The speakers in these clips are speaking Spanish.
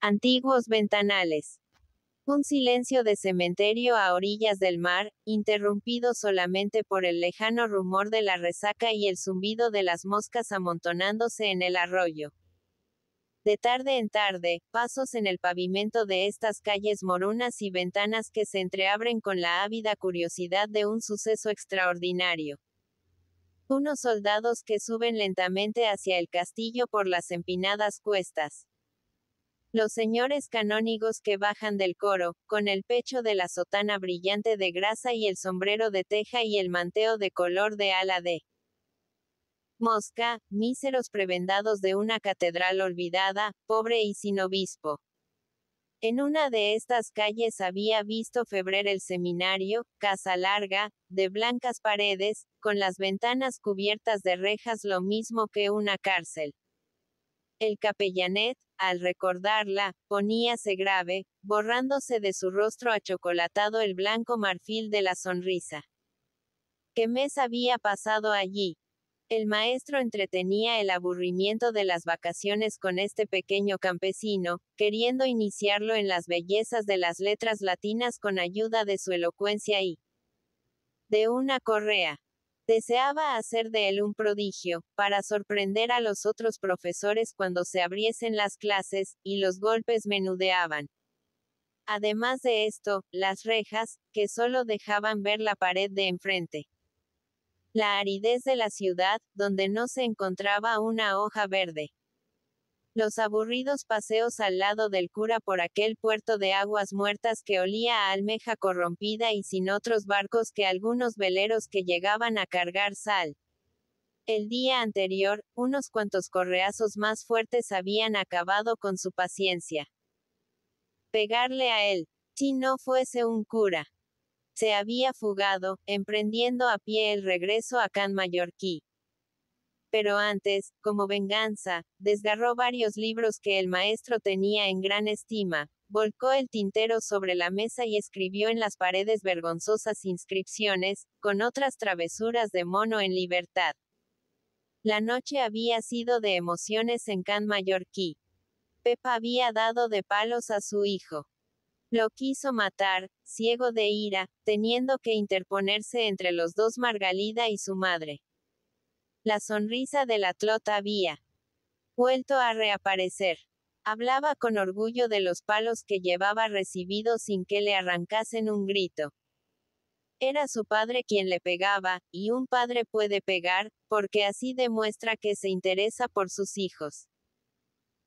Antiguos ventanales. Un silencio de cementerio a orillas del mar, interrumpido solamente por el lejano rumor de la resaca y el zumbido de las moscas amontonándose en el arroyo. De tarde en tarde, pasos en el pavimento de estas calles morunas y ventanas que se entreabren con la ávida curiosidad de un suceso extraordinario. Unos soldados que suben lentamente hacia el castillo por las empinadas cuestas. Los señores canónigos que bajan del coro, con el pecho de la sotana brillante de grasa y el sombrero de teja y el manteo de color de ala de mosca, míseros prebendados de una catedral olvidada, pobre y sin obispo. En una de estas calles había visto Febrer el seminario, casa larga, de blancas paredes, con las ventanas cubiertas de rejas lo mismo que una cárcel. El capellanet, al recordarla, poníase grave, borrándose de su rostro achocolatado el blanco marfil de la sonrisa. ¿Qué mes había pasado allí? El maestro entretenía el aburrimiento de las vacaciones con este pequeño campesino, queriendo iniciarlo en las bellezas de las letras latinas con ayuda de su elocuencia y de una correa. Deseaba hacer de él un prodigio, para sorprender a los otros profesores cuando se abriesen las clases, y los golpes menudeaban. Además de esto, las rejas, que solo dejaban ver la pared de enfrente. La aridez de la ciudad, donde no se encontraba una hoja verde. Los aburridos paseos al lado del cura por aquel puerto de aguas muertas que olía a almeja corrompida y sin otros barcos que algunos veleros que llegaban a cargar sal. El día anterior, unos cuantos correazos más fuertes habían acabado con su paciencia. Pegarle a él, si no fuese un cura. Se había fugado, emprendiendo a pie el regreso a Can Mallorquí. Pero antes, como venganza, desgarró varios libros que el maestro tenía en gran estima, volcó el tintero sobre la mesa y escribió en las paredes vergonzosas inscripciones, con otras travesuras de mono en libertad. La noche había sido de emociones en Can Mallorquí. Pepa había dado de palos a su hijo. Lo quiso matar, ciego de ira, teniendo que interponerse entre los dos Margalida y su madre. La sonrisa de la Clot había vuelto a reaparecer. Hablaba con orgullo de los palos que llevaba recibidos sin que le arrancasen un grito. Era su padre quien le pegaba, y un padre puede pegar, porque así demuestra que se interesa por sus hijos.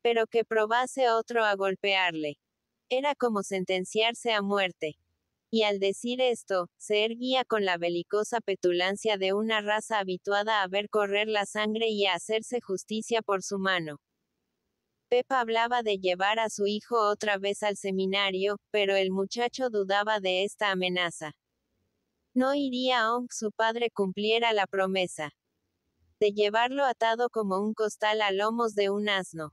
Pero que probase otro a golpearle. Era como sentenciarse a muerte. Y al decir esto, se erguía con la belicosa petulancia de una raza habituada a ver correr la sangre y a hacerse justicia por su mano. Pepa hablaba de llevar a su hijo otra vez al seminario, pero el muchacho dudaba de esta amenaza. No iría aunque su padre cumpliera la promesa de llevarlo atado como un costal a lomos de un asno.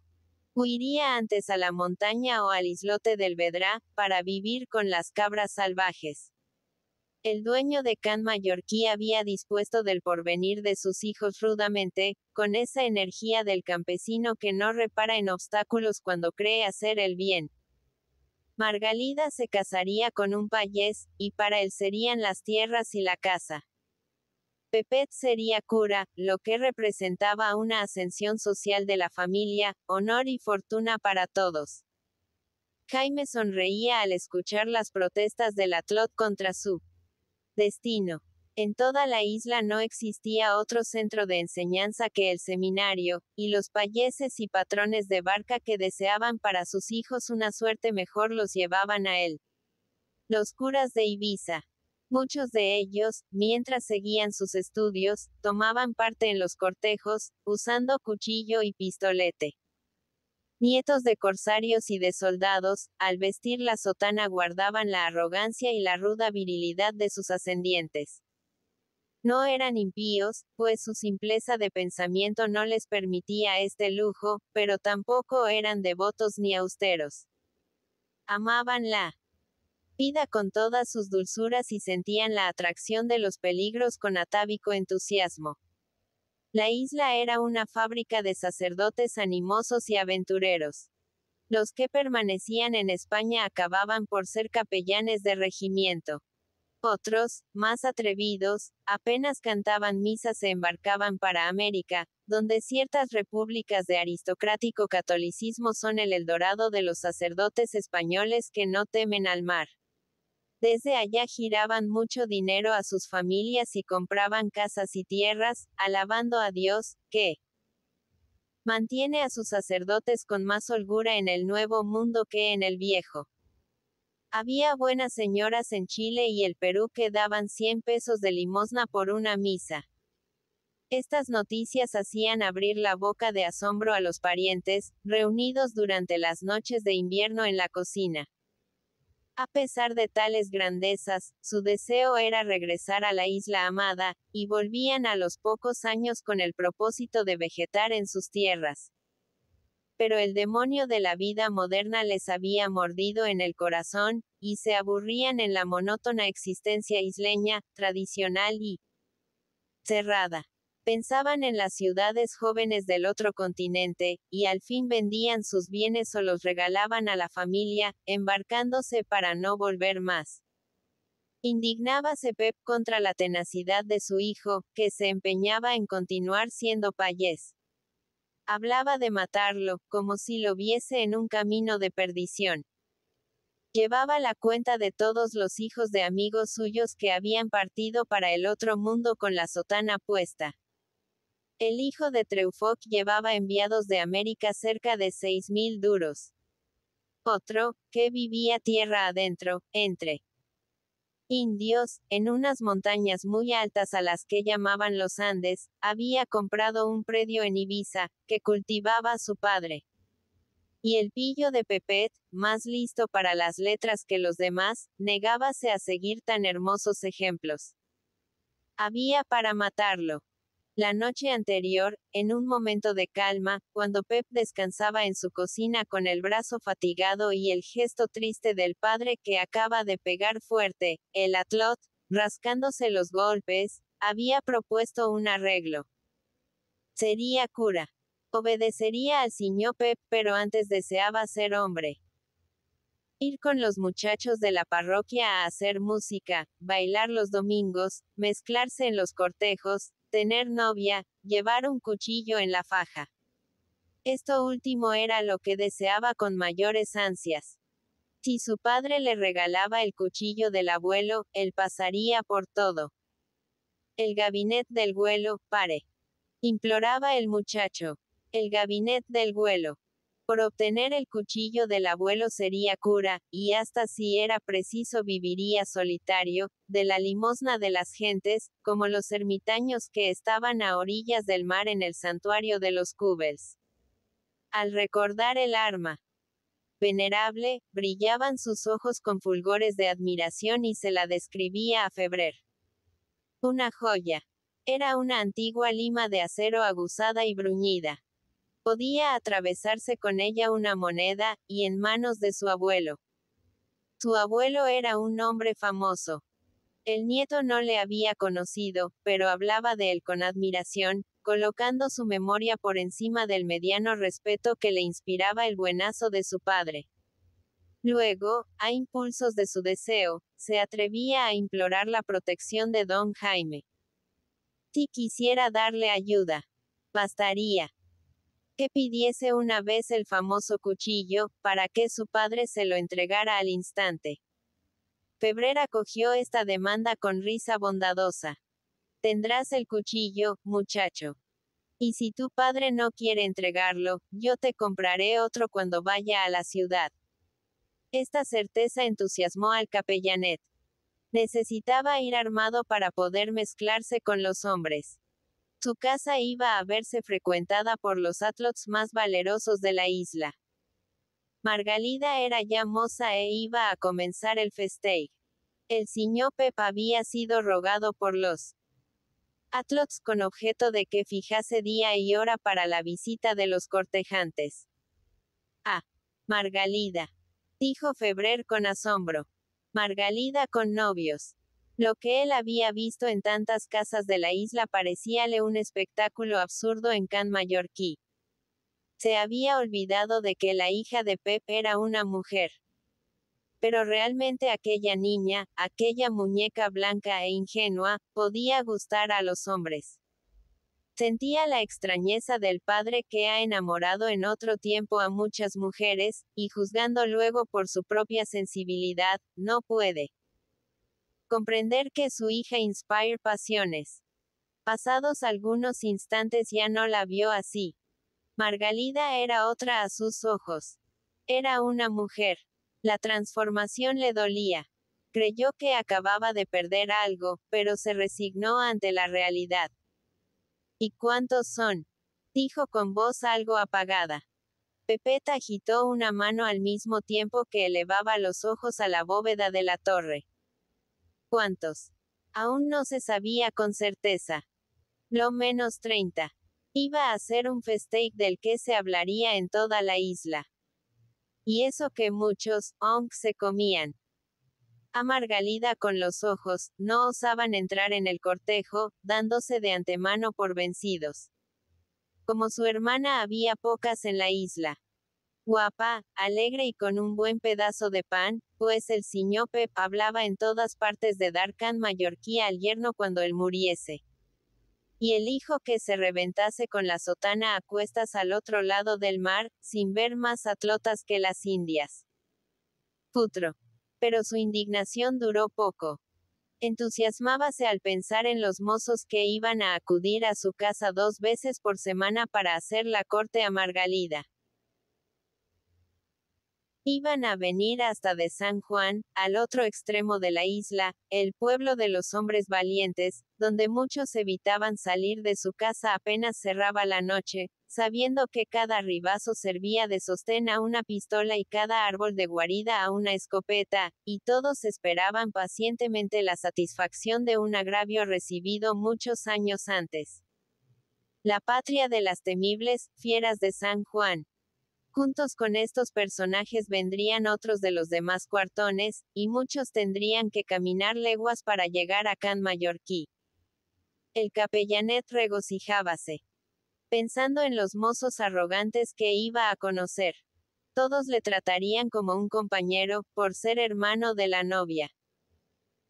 Huiría antes a la montaña o al islote del Vedrá, para vivir con las cabras salvajes. El dueño de Can Mallorquí había dispuesto del porvenir de sus hijos rudamente, con esa energía del campesino que no repara en obstáculos cuando cree hacer el bien. Margalida se casaría con un payés, y para él serían las tierras y la casa. Pepet sería cura, lo que representaba una ascensión social de la familia, honor y fortuna para todos. Jaime sonreía al escuchar las protestas de la Clot contra su destino. En toda la isla no existía otro centro de enseñanza que el seminario, y los payeses y patrones de barca que deseaban para sus hijos una suerte mejor los llevaban a él. Los curas de Ibiza. Muchos de ellos, mientras seguían sus estudios, tomaban parte en los cortejos, usando cuchillo y pistolete. Nietos de corsarios y de soldados, al vestir la sotana guardaban la arrogancia y la ruda virilidad de sus ascendientes. No eran impíos, pues su simpleza de pensamiento no les permitía este lujo, pero tampoco eran devotos ni austeros. Amaban la vida con todas sus dulzuras y sentían la atracción de los peligros con atávico entusiasmo. La isla era una fábrica de sacerdotes animosos y aventureros. Los que permanecían en España acababan por ser capellanes de regimiento. Otros, más atrevidos, apenas cantaban misa se embarcaban para América, donde ciertas repúblicas de aristocrático catolicismo son el eldorado de los sacerdotes españoles que no temen al mar. Desde allá giraban mucho dinero a sus familias y compraban casas y tierras, alabando a Dios, que mantiene a sus sacerdotes con más holgura en el nuevo mundo que en el viejo. Había buenas señoras en Chile y el Perú que daban 100 pesos de limosna por una misa. Estas noticias hacían abrir la boca de asombro a los parientes, reunidos durante las noches de invierno en la cocina. A pesar de tales grandezas, su deseo era regresar a la isla amada, y volvían a los pocos años con el propósito de vegetar en sus tierras. Pero el demonio de la vida moderna les había mordido en el corazón, y se aburrían en la monótona existencia isleña, tradicional y cerrada. Pensaban en las ciudades jóvenes del otro continente, y al fin vendían sus bienes o los regalaban a la familia, embarcándose para no volver más. Indignábase Pep contra la tenacidad de su hijo, que se empeñaba en continuar siendo payés. Hablaba de matarlo, como si lo viese en un camino de perdición. Llevaba la cuenta de todos los hijos de amigos suyos que habían partido para el otro mundo con la sotana puesta. El hijo de Treufoc llevaba enviados de América cerca de 6.000 duros. Otro, que vivía tierra adentro, entre indios, en unas montañas muy altas a las que llamaban los Andes, había comprado un predio en Ibiza, que cultivaba su padre. Y el pillo de Pepet, más listo para las letras que los demás, negábase a seguir tan hermosos ejemplos. Había para matarlo. La noche anterior, en un momento de calma, cuando Pep descansaba en su cocina con el brazo fatigado y el gesto triste del padre que acaba de pegar fuerte, el Atlot, rascándose los golpes, había propuesto un arreglo. Sería cura. Obedecería al señor Pep, pero antes deseaba ser hombre. Ir con los muchachos de la parroquia a hacer música, bailar los domingos, mezclarse en los cortejos, tener novia, llevar un cuchillo en la faja. Esto último era lo que deseaba con mayores ansias. Si su padre le regalaba el cuchillo del abuelo, él pasaría por todo. El gabinete del güelo, pare. Imploraba el muchacho. El gabinete del güelo. Por obtener el cuchillo del abuelo sería cura, y hasta si era preciso viviría solitario, de la limosna de las gentes, como los ermitaños que estaban a orillas del mar en el santuario de los Cúbels. Al recordar el arma venerable, brillaban sus ojos con fulgores de admiración y se la describía a Febrer. Una joya. Era una antigua lima de acero aguzada y bruñida. Podía atravesarse con ella una moneda, y en manos de su abuelo. Su abuelo era un hombre famoso. El nieto no le había conocido, pero hablaba de él con admiración, colocando su memoria por encima del mediano respeto que le inspiraba el buenazo de su padre. Luego, a impulsos de su deseo, se atrevía a implorar la protección de don Jaime. Si quisiera darle ayuda, bastaría que pidiese una vez el famoso cuchillo, para que su padre se lo entregara al instante. Febrer acogió esta demanda con risa bondadosa. Tendrás el cuchillo, muchacho. Y si tu padre no quiere entregarlo, yo te compraré otro cuando vaya a la ciudad. Esta certeza entusiasmó al capellanet. Necesitaba ir armado para poder mezclarse con los hombres. Su casa iba a verse frecuentada por los atlots más valerosos de la isla. Margalida era ya moza e iba a comenzar el festeig. El señor Pep había sido rogado por los atlots con objeto de que fijase día y hora para la visita de los cortejantes. Ah, Margalida, dijo Febrer con asombro. Margalida con novios. Lo que él había visto en tantas casas de la isla parecíale un espectáculo absurdo en Can mallorquí. Se había olvidado de que la hija de Pep era una mujer. Pero realmente aquella niña, aquella muñeca blanca e ingenua, podía gustar a los hombres. Sentía la extrañeza del padre que ha enamorado en otro tiempo a muchas mujeres, y juzgando luego por su propia sensibilidad, no puede comprender que su hija inspire pasiones. Pasados algunos instantes ya no la vio así. Margalida era otra a sus ojos. Era una mujer. La transformación le dolía. Creyó que acababa de perder algo, pero se resignó ante la realidad. ¿Y cuántos son? Dijo con voz algo apagada. Pepeta agitó una mano al mismo tiempo que elevaba los ojos a la bóveda de la torre. ¿Cuántos? Aún no se sabía con certeza. Lo menos 30. Iba a ser un festeig del que se hablaría en toda la isla. Y eso que muchos, aunque se comían a Margalida con los ojos, no osaban entrar en el cortejo, dándose de antemano por vencidos. Como su hermana había pocas en la isla. Guapa, alegre y con un buen pedazo de pan, pues el siñó Pep hablaba en todas partes de dar can mallorquí al yerno cuando él muriese. Y el hijo que se reventase con la sotana a cuestas al otro lado del mar, sin ver más atlotas que las indias. Putro. Pero su indignación duró poco. Entusiasmábase al pensar en los mozos que iban a acudir a su casa 2 veces por semana para hacer la corte a Margalida. Iban a venir hasta de San Juan, al otro extremo de la isla, el pueblo de los hombres valientes, donde muchos evitaban salir de su casa apenas cerraba la noche, sabiendo que cada ribazo servía de sostén a una pistola y cada árbol de guarida a una escopeta, y todos esperaban pacientemente la satisfacción de un agravio recibido muchos años antes. La patria de las temibles fieras de San Juan. Juntos con estos personajes vendrían otros de los demás cuartones, y muchos tendrían que caminar leguas para llegar a Can Mallorquí. El capellanet regocijábase, pensando en los mozos arrogantes que iba a conocer. Todos le tratarían como un compañero, por ser hermano de la novia.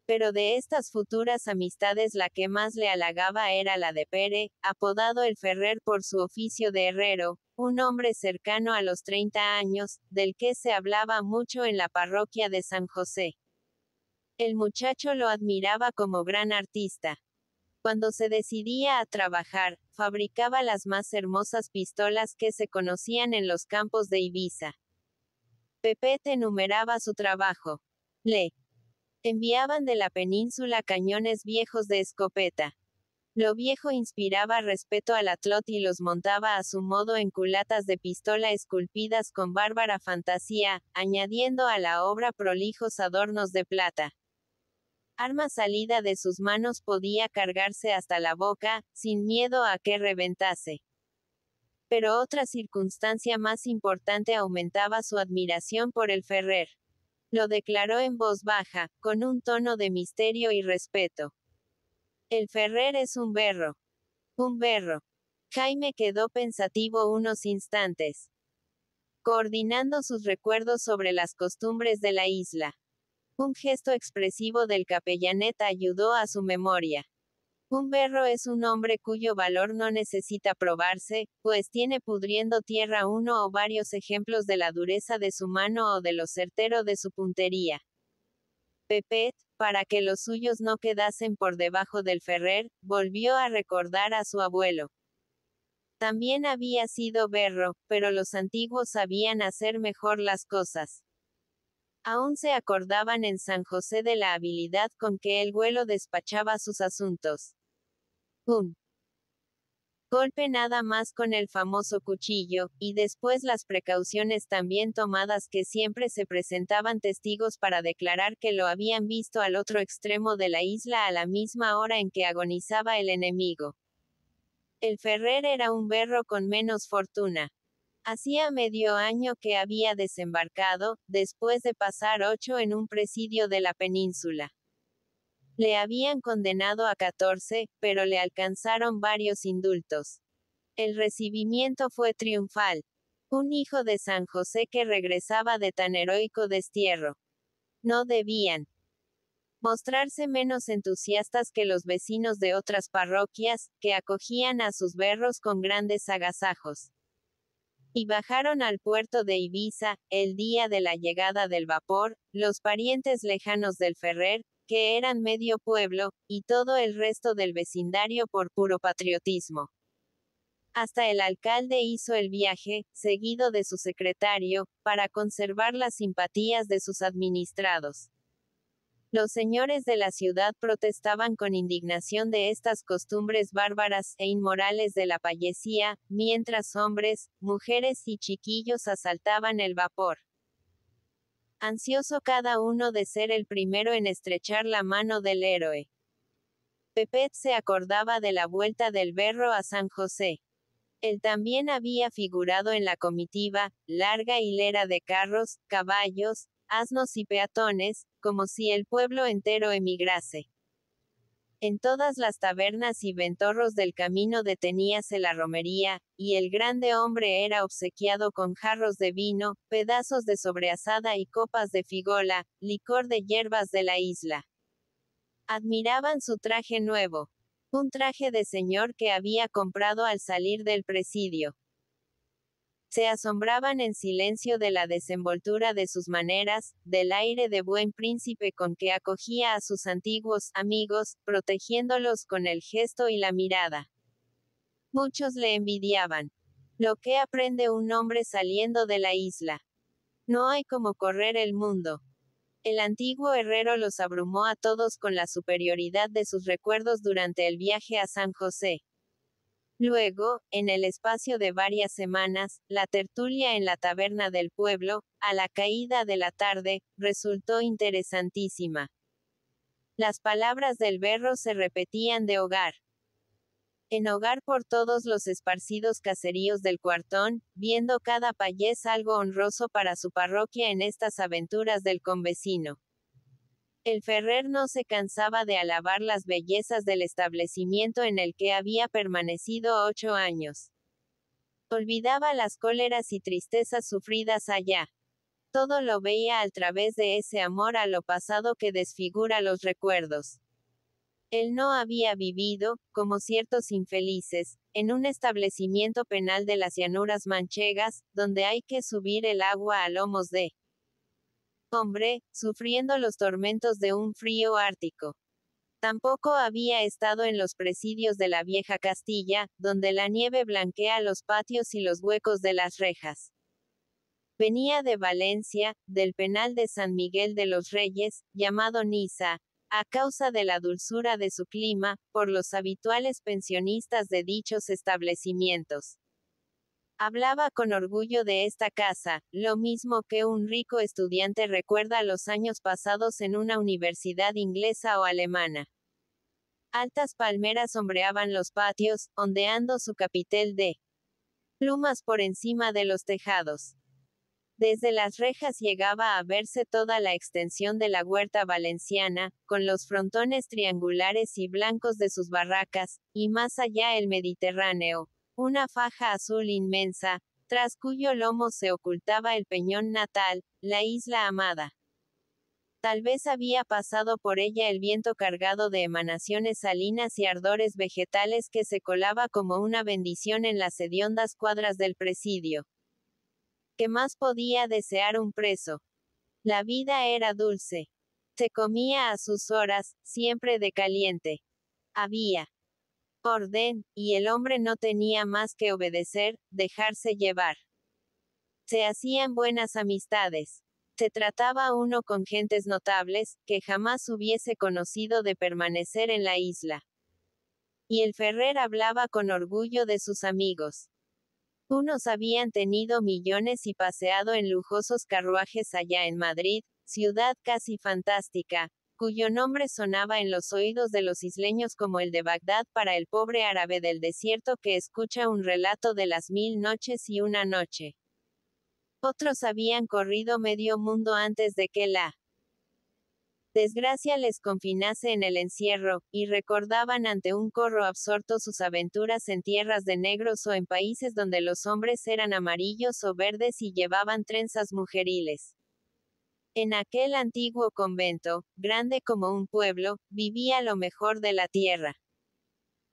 Pero de estas futuras amistades la que más le halagaba era la de Pere, apodado el Ferrer por su oficio de herrero, un hombre cercano a los 30 años, del que se hablaba mucho en la parroquia de San José. El muchacho lo admiraba como gran artista. Cuando se decidía a trabajar, fabricaba las más hermosas pistolas que se conocían en los campos de Ibiza. Pepete enumeraba su trabajo. Le enviaban de la península cañones viejos de escopeta. Lo viejo inspiraba respeto al atlot y los montaba a su modo en culatas de pistola esculpidas con bárbara fantasía, añadiendo a la obra prolijos adornos de plata. Arma salida de sus manos podía cargarse hasta la boca, sin miedo a que reventase. Pero otra circunstancia más importante aumentaba su admiración por el Ferrer. Lo declaró en voz baja, con un tono de misterio y respeto. El Ferrer es un berro. Un berro. Jaime quedó pensativo unos instantes, coordinando sus recuerdos sobre las costumbres de la isla. Un gesto expresivo del capellanet ayudó a su memoria. Un berro es un hombre cuyo valor no necesita probarse, pues tiene pudriendo tierra uno o varios ejemplos de la dureza de su mano o de lo certero de su puntería. Pepet, para que los suyos no quedasen por debajo del Ferrer, volvió a recordar a su abuelo. También había sido berro, pero los antiguos sabían hacer mejor las cosas. Aún se acordaban en San José de la habilidad con que el güelo despachaba sus asuntos. Un golpe nada más con el famoso cuchillo, y después las precauciones también tomadas que siempre se presentaban testigos para declarar que lo habían visto al otro extremo de la isla a la misma hora en que agonizaba el enemigo. El Ferrer era un berro con menos fortuna. Hacía medio año que había desembarcado, después de pasar 8 en un presidio de la península. Le habían condenado a 14, pero le alcanzaron varios indultos. El recibimiento fue triunfal. un hijo de San José que regresaba de tan heroico destierro. No debían mostrarse menos entusiastas que los vecinos de otras parroquias, que acogían a sus berros con grandes agasajos. Y bajaron al puerto de Ibiza, el día de la llegada del vapor, los parientes lejanos del Ferrer, que eran medio pueblo, y todo el resto del vecindario por puro patriotismo. Hasta el alcalde hizo el viaje, seguido de su secretario, para conservar las simpatías de sus administrados. Los señores de la ciudad protestaban con indignación de estas costumbres bárbaras e inmorales de la payesía, mientras hombres, mujeres y chiquillos asaltaban el vapor. Ansioso cada uno de ser el primero en estrechar la mano del héroe. Pepet se acordaba de la vuelta del berro a San José. Él también había figurado en la comitiva, larga hilera de carros, caballos, asnos y peatones, como si el pueblo entero emigrase. En todas las tabernas y ventorros del camino deteníase la romería, y el grande hombre era obsequiado con jarros de vino, pedazos de sobreasada y copas de figola, licor de hierbas de la isla. Admiraban su traje nuevo. Un traje de señor que había comprado al salir del presidio. Se asombraban en silencio de la desenvoltura de sus maneras, del aire de buen príncipe con que acogía a sus antiguos amigos, protegiéndolos con el gesto y la mirada. Muchos le envidiaban. Lo que aprende un hombre saliendo de la isla. No hay como correr el mundo. El antiguo herrero los abrumó a todos con la superioridad de sus recuerdos durante el viaje a San José. Luego, en el espacio de varias semanas, la tertulia en la taberna del pueblo, a la caída de la tarde, resultó interesantísima. Las palabras del berro se repetían de hogar en hogar por todos los esparcidos caseríos del cuartón, viendo cada payés algo honroso para su parroquia en estas aventuras del convecino. El Ferrer no se cansaba de alabar las bellezas del establecimiento en el que había permanecido 8 años. Olvidaba las cóleras y tristezas sufridas allá. Todo lo veía al través de ese amor a lo pasado que desfigura los recuerdos. Él no había vivido, como ciertos infelices, en un establecimiento penal de las llanuras manchegas, donde hay que subir el agua a lomos de hombre, sufriendo los tormentos de un frío ártico. Tampoco había estado en los presidios de la vieja Castilla, donde la nieve blanquea los patios y los huecos de las rejas. Venía de Valencia, del penal de San Miguel de los Reyes, llamado Niza, a causa de la dulzura de su clima, por los habituales pensionistas de dichos establecimientos. Hablaba con orgullo de esta casa, lo mismo que un rico estudiante recuerda los años pasados en una universidad inglesa o alemana. Altas palmeras sombreaban los patios, ondeando su capitel de plumas por encima de los tejados. Desde las rejas llegaba a verse toda la extensión de la huerta valenciana, con los frontones triangulares y blancos de sus barracas, y más allá el Mediterráneo, una faja azul inmensa, tras cuyo lomo se ocultaba el peñón natal, la isla amada. Tal vez había pasado por ella el viento cargado de emanaciones salinas y ardores vegetales que se colaba como una bendición en las hediondas cuadras del presidio. ¿Qué más podía desear un preso? La vida era dulce. Se comía a sus horas, siempre de caliente. Había orden, y el hombre no tenía más que obedecer, dejarse llevar. Se hacían buenas amistades. Se trataba uno con gentes notables, que jamás hubiese conocido de permanecer en la isla. Y el Ferrer hablaba con orgullo de sus amigos. Unos habían tenido millones y paseado en lujosos carruajes allá en Madrid, ciudad casi fantástica, cuyo nombre sonaba en los oídos de los isleños como el de Bagdad para el pobre árabe del desierto que escucha un relato de las 1000 noches y una noche. Otros habían corrido medio mundo antes de que la desgracia les confinase en el encierro, y recordaban ante un corro absorto sus aventuras en tierras de negros o en países donde los hombres eran amarillos o verdes y llevaban trenzas mujeriles. En aquel antiguo convento, grande como un pueblo, vivía lo mejor de la tierra.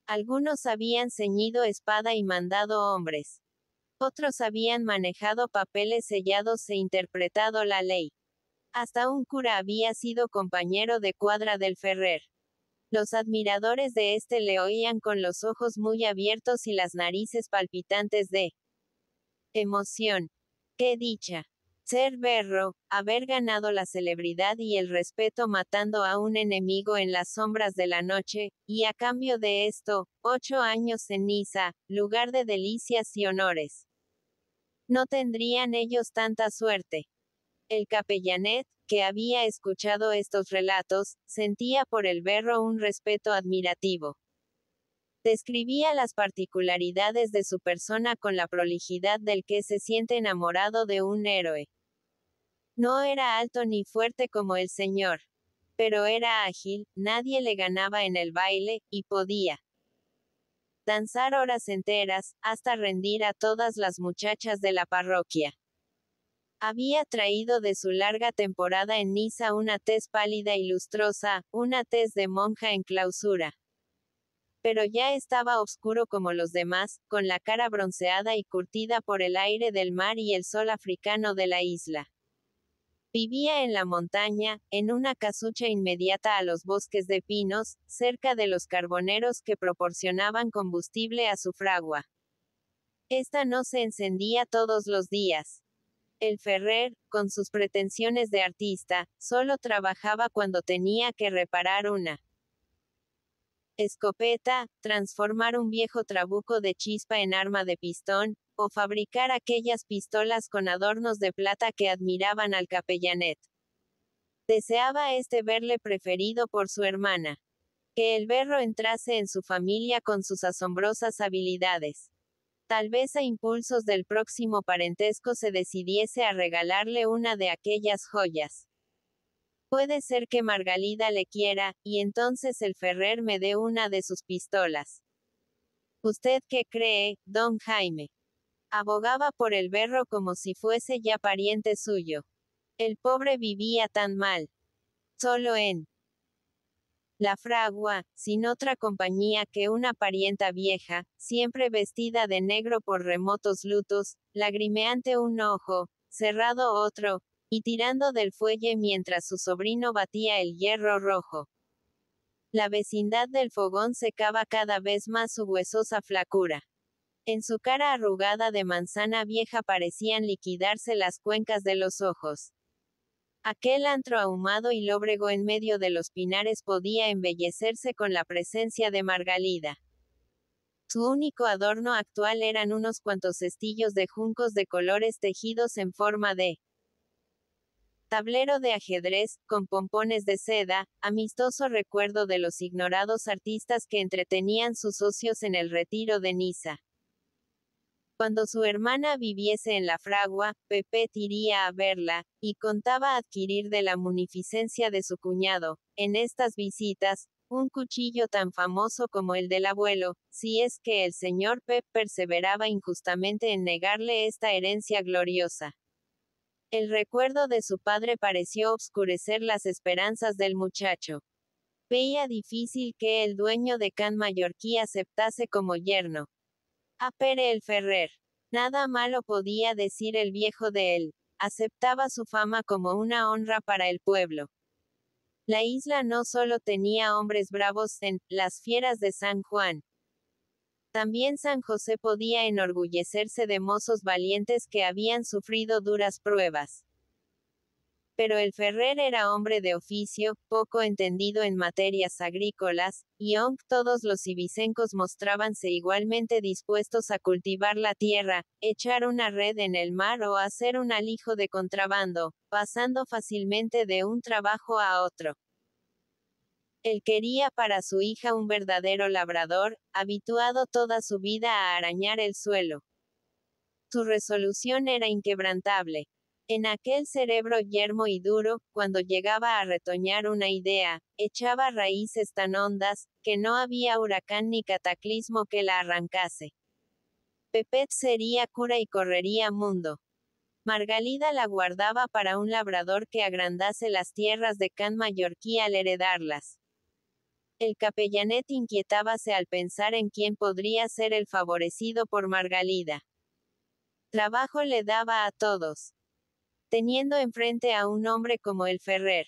Algunos habían ceñido espada y mandado hombres. Otros habían manejado papeles sellados e interpretado la ley. Hasta un cura había sido compañero de cuadra del Ferrer. Los admiradores de este le oían con los ojos muy abiertos y las narices palpitantes de emoción. ¡Qué dicha! Ser berro, haber ganado la celebridad y el respeto matando a un enemigo en las sombras de la noche, y a cambio de esto, 8 años en Niza, lugar de delicias y honores. No tendrían ellos tanta suerte. El capellanet, que había escuchado estos relatos, sentía por el berro un respeto admirativo. Describía las particularidades de su persona con la prolijidad del que se siente enamorado de un héroe. No era alto ni fuerte como el señor, pero era ágil, nadie le ganaba en el baile, y podía danzar horas enteras, hasta rendir a todas las muchachas de la parroquia. Había traído de su larga temporada en Niza una tez pálida y lustrosa, una tez de monja en clausura. Pero ya estaba oscuro como los demás, con la cara bronceada y curtida por el aire del mar y el sol africano de la isla. Vivía en la montaña, en una casucha inmediata a los bosques de pinos, cerca de los carboneros que proporcionaban combustible a su fragua. Esta no se encendía todos los días. El Ferrer, con sus pretensiones de artista, solo trabajaba cuando tenía que reparar una escopeta, transformar un viejo trabuco de chispa en arma de pistón, o fabricar aquellas pistolas con adornos de plata que admiraban al capellanet. Deseaba verle preferido por su hermana. Que el berro entrase en su familia con sus asombrosas habilidades. Tal vez a impulsos del próximo parentesco se decidiese a regalarle una de aquellas joyas. Puede ser que Margalida le quiera, y entonces el Ferrer me dé una de sus pistolas. ¿Usted qué cree, don Jaime? Abogaba por el berro como si fuese ya pariente suyo. El pobre vivía tan mal. Solo en la fragua, sin otra compañía que una parienta vieja, siempre vestida de negro por remotos lutos, lagrimeante un ojo, cerrado otro, y tirando del fuelle mientras su sobrino batía el hierro rojo. La vecindad del fogón secaba cada vez más su huesosa flacura. En su cara arrugada de manzana vieja parecían liquidarse las cuencas de los ojos. Aquel antro ahumado y lóbrego en medio de los pinares podía embellecerse con la presencia de Margalida. Su único adorno actual eran unos cuantos cestillos de juncos de colores tejidos en forma de tablero de ajedrez, con pompones de seda, amistoso recuerdo de los ignorados artistas que entretenían sus ocios en el retiro de Niza. Cuando su hermana viviese en la fragua, Pepet iría a verla, y contaba adquirir de la munificencia de su cuñado, en estas visitas, un cuchillo tan famoso como el del abuelo, si es que el señor Pep perseveraba injustamente en negarle esta herencia gloriosa. El recuerdo de su padre pareció obscurecer las esperanzas del muchacho. Veía difícil que el dueño de Can Mallorquí aceptase como yerno a Pere el Ferrer. Nada malo podía decir el viejo de él. Aceptaba su fama como una honra para el pueblo. La isla no solo tenía hombres bravos en las fieras de San Juan. También San José podía enorgullecerse de mozos valientes que habían sufrido duras pruebas. Pero el Ferrer era hombre de oficio, poco entendido en materias agrícolas, y aunque todos los ibicencos mostrábanse igualmente dispuestos a cultivar la tierra, echar una red en el mar o hacer un alijo de contrabando, pasando fácilmente de un trabajo a otro. Él quería para su hija un verdadero labrador, habituado toda su vida a arañar el suelo. Su resolución era inquebrantable. En aquel cerebro yermo y duro, cuando llegaba a retoñar una idea, echaba raíces tan hondas, que no había huracán ni cataclismo que la arrancase. Pepet sería cura y correría mundo. Margalida la guardaba para un labrador que agrandase las tierras de Can Mallorquí al heredarlas. El capellanet inquietábase al pensar en quién podría ser el favorecido por Margalida. Trabajo le daba a todos. Teniendo enfrente a un hombre como el Ferrer.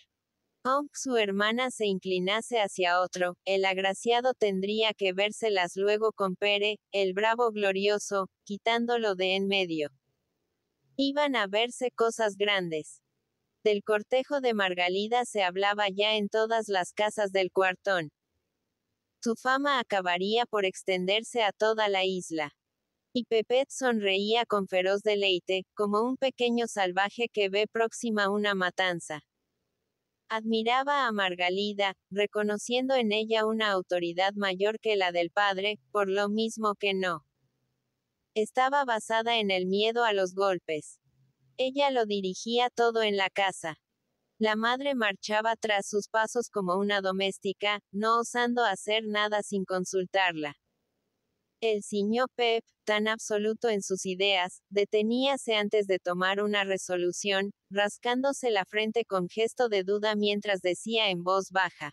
Aunque su hermana se inclinase hacia otro, el agraciado tendría que vérselas luego con Pere, el bravo glorioso, quitándolo de en medio. Iban a verse cosas grandes. Del cortejo de Margalida se hablaba ya en todas las casas del cuartón. Su fama acabaría por extenderse a toda la isla. Y Pepet sonreía con feroz deleite, como un pequeño salvaje que ve próxima una matanza. Admiraba a Margalida, reconociendo en ella una autoridad mayor que la del padre, por lo mismo que no estaba basada en el miedo a los golpes. Ella lo dirigía todo en la casa. La madre marchaba tras sus pasos como una doméstica, no osando hacer nada sin consultarla. El señor Pep, tan absoluto en sus ideas, deteníase antes de tomar una resolución, rascándose la frente con gesto de duda mientras decía en voz baja: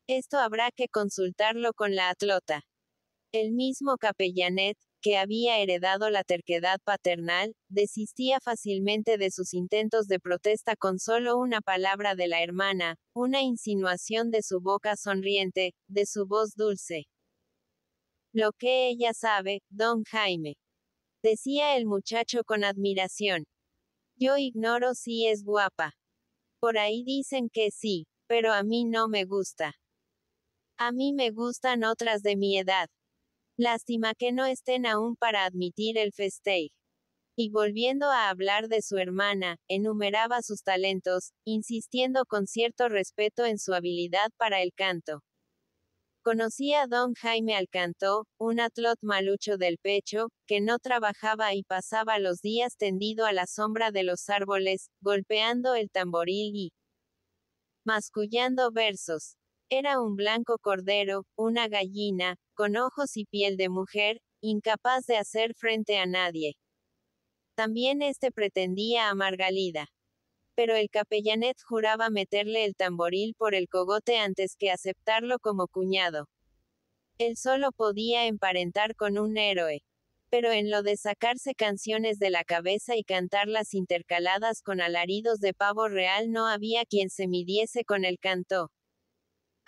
esto habrá que consultarlo con la atlota. El mismo capellanet, que había heredado la terquedad paternal, desistía fácilmente de sus intentos de protesta con solo una palabra de la hermana, una insinuación de su boca sonriente, de su voz dulce. Lo que ella sabe, don Jaime, decía el muchacho con admiración. Yo ignoro si es guapa. Por ahí dicen que sí, pero a mí no me gusta. A mí me gustan otras de mi edad. Lástima que no estén aún para admitir el festeig. Y volviendo a hablar de su hermana, enumeraba sus talentos, insistiendo con cierto respeto en su habilidad para el canto. Conocía a don Jaime Alcantó, un atlot malucho del pecho, que no trabajaba y pasaba los días tendido a la sombra de los árboles, golpeando el tamboril y mascullando versos. Era un blanco cordero, una gallina, con ojos y piel de mujer, incapaz de hacer frente a nadie. También este pretendía a Margalida. Pero el capellanet juraba meterle el tamboril por el cogote antes que aceptarlo como cuñado. Él solo podía emparentar con un héroe. Pero en lo de sacarse canciones de la cabeza y cantarlas intercaladas con alaridos de pavo real no había quien se midiese con el canto.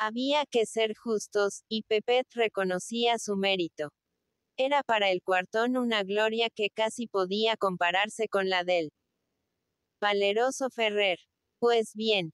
Había que ser justos, y Pepet reconocía su mérito. Era para el cuartón una gloria que casi podía compararse con la del valeroso Ferrer. Pues bien,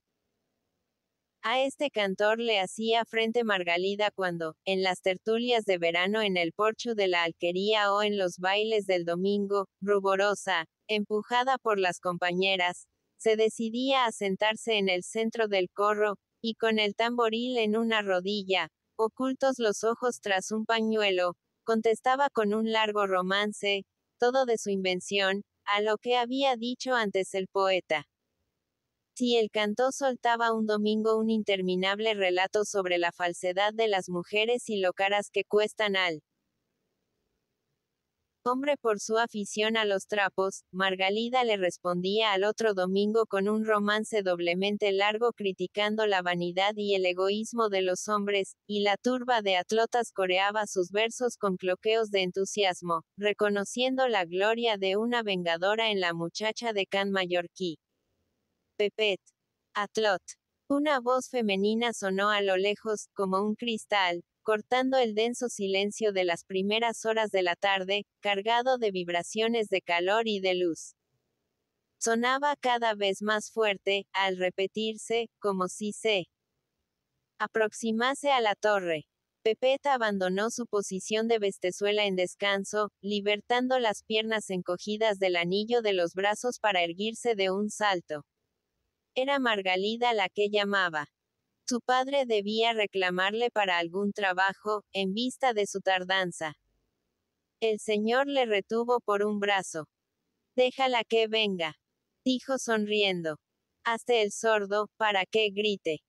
a este cantor le hacía frente Margalida cuando, en las tertulias de verano en el porcho de la alquería o en los bailes del domingo, ruborosa, empujada por las compañeras, se decidía a sentarse en el centro del corro, y con el tamboril en una rodilla, ocultos los ojos tras un pañuelo, contestaba con un largo romance, todo de su invención, a lo que había dicho antes el poeta. Si el cantó soltaba un domingo un interminable relato sobre la falsedad de las mujeres y lo caras que cuestan al hombre por su afición a los trapos, Margalida le respondía al otro domingo con un romance doblemente largo criticando la vanidad y el egoísmo de los hombres, y la turba de atlotas coreaba sus versos con cloqueos de entusiasmo, reconociendo la gloria de una vengadora en la muchacha de Can Mallorquí. Pepet. Atlot. Una voz femenina sonó a lo lejos, como un cristal, cortando el denso silencio de las primeras horas de la tarde, cargado de vibraciones de calor y de luz. Sonaba cada vez más fuerte, al repetirse, como si se aproximase a la torre. Pepeta abandonó su posición de bestezuela en descanso, libertando las piernas encogidas del anillo de los brazos para erguirse de un salto. Era Margalida la que llamaba. Su padre debía reclamarle para algún trabajo, en vista de su tardanza. El señor le retuvo por un brazo. Déjala que venga. dijo sonriendo. Hazte el sordo, para que grite.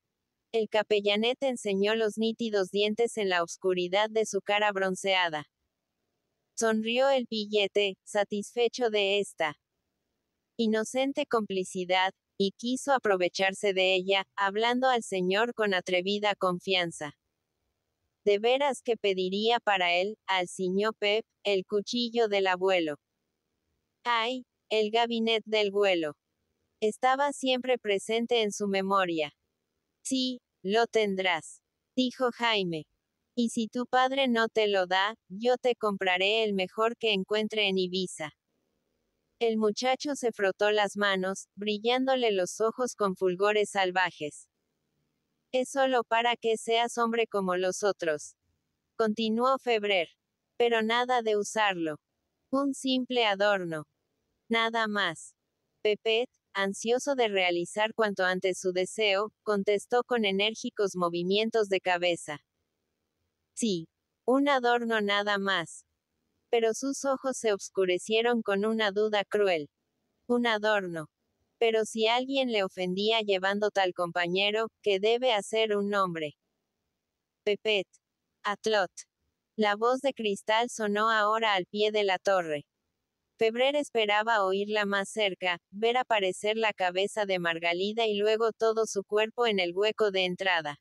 El capellanet enseñó los nítidos dientes en la oscuridad de su cara bronceada. Sonrió el billete, satisfecho de esta inocente complicidad, y quiso aprovecharse de ella, hablando al señor con atrevida confianza. De veras que pediría para él, al señor Pep, el cuchillo del abuelo. Ay, el gabinet del vuelo. Estaba siempre presente en su memoria. Sí, lo tendrás, dijo Jaime. Y si tu padre no te lo da, yo te compraré el mejor que encuentre en Ibiza. El muchacho se frotó las manos, brillándole los ojos con fulgores salvajes. Es solo para que seas hombre como los otros, continuó Febrer. Pero nada de usarlo. Un simple adorno. Nada más. Pepet, ansioso de realizar cuanto antes su deseo, contestó con enérgicos movimientos de cabeza. Sí. Un adorno nada más. Pero sus ojos se obscurecieron con una duda cruel. Un adorno. Pero si alguien le ofendía llevando tal compañero, ¿qué debe hacer un hombre? Pepet. Atlot. La voz de cristal sonó ahora al pie de la torre. Febrer esperaba oírla más cerca, ver aparecer la cabeza de Margalida y luego todo su cuerpo en el hueco de entrada.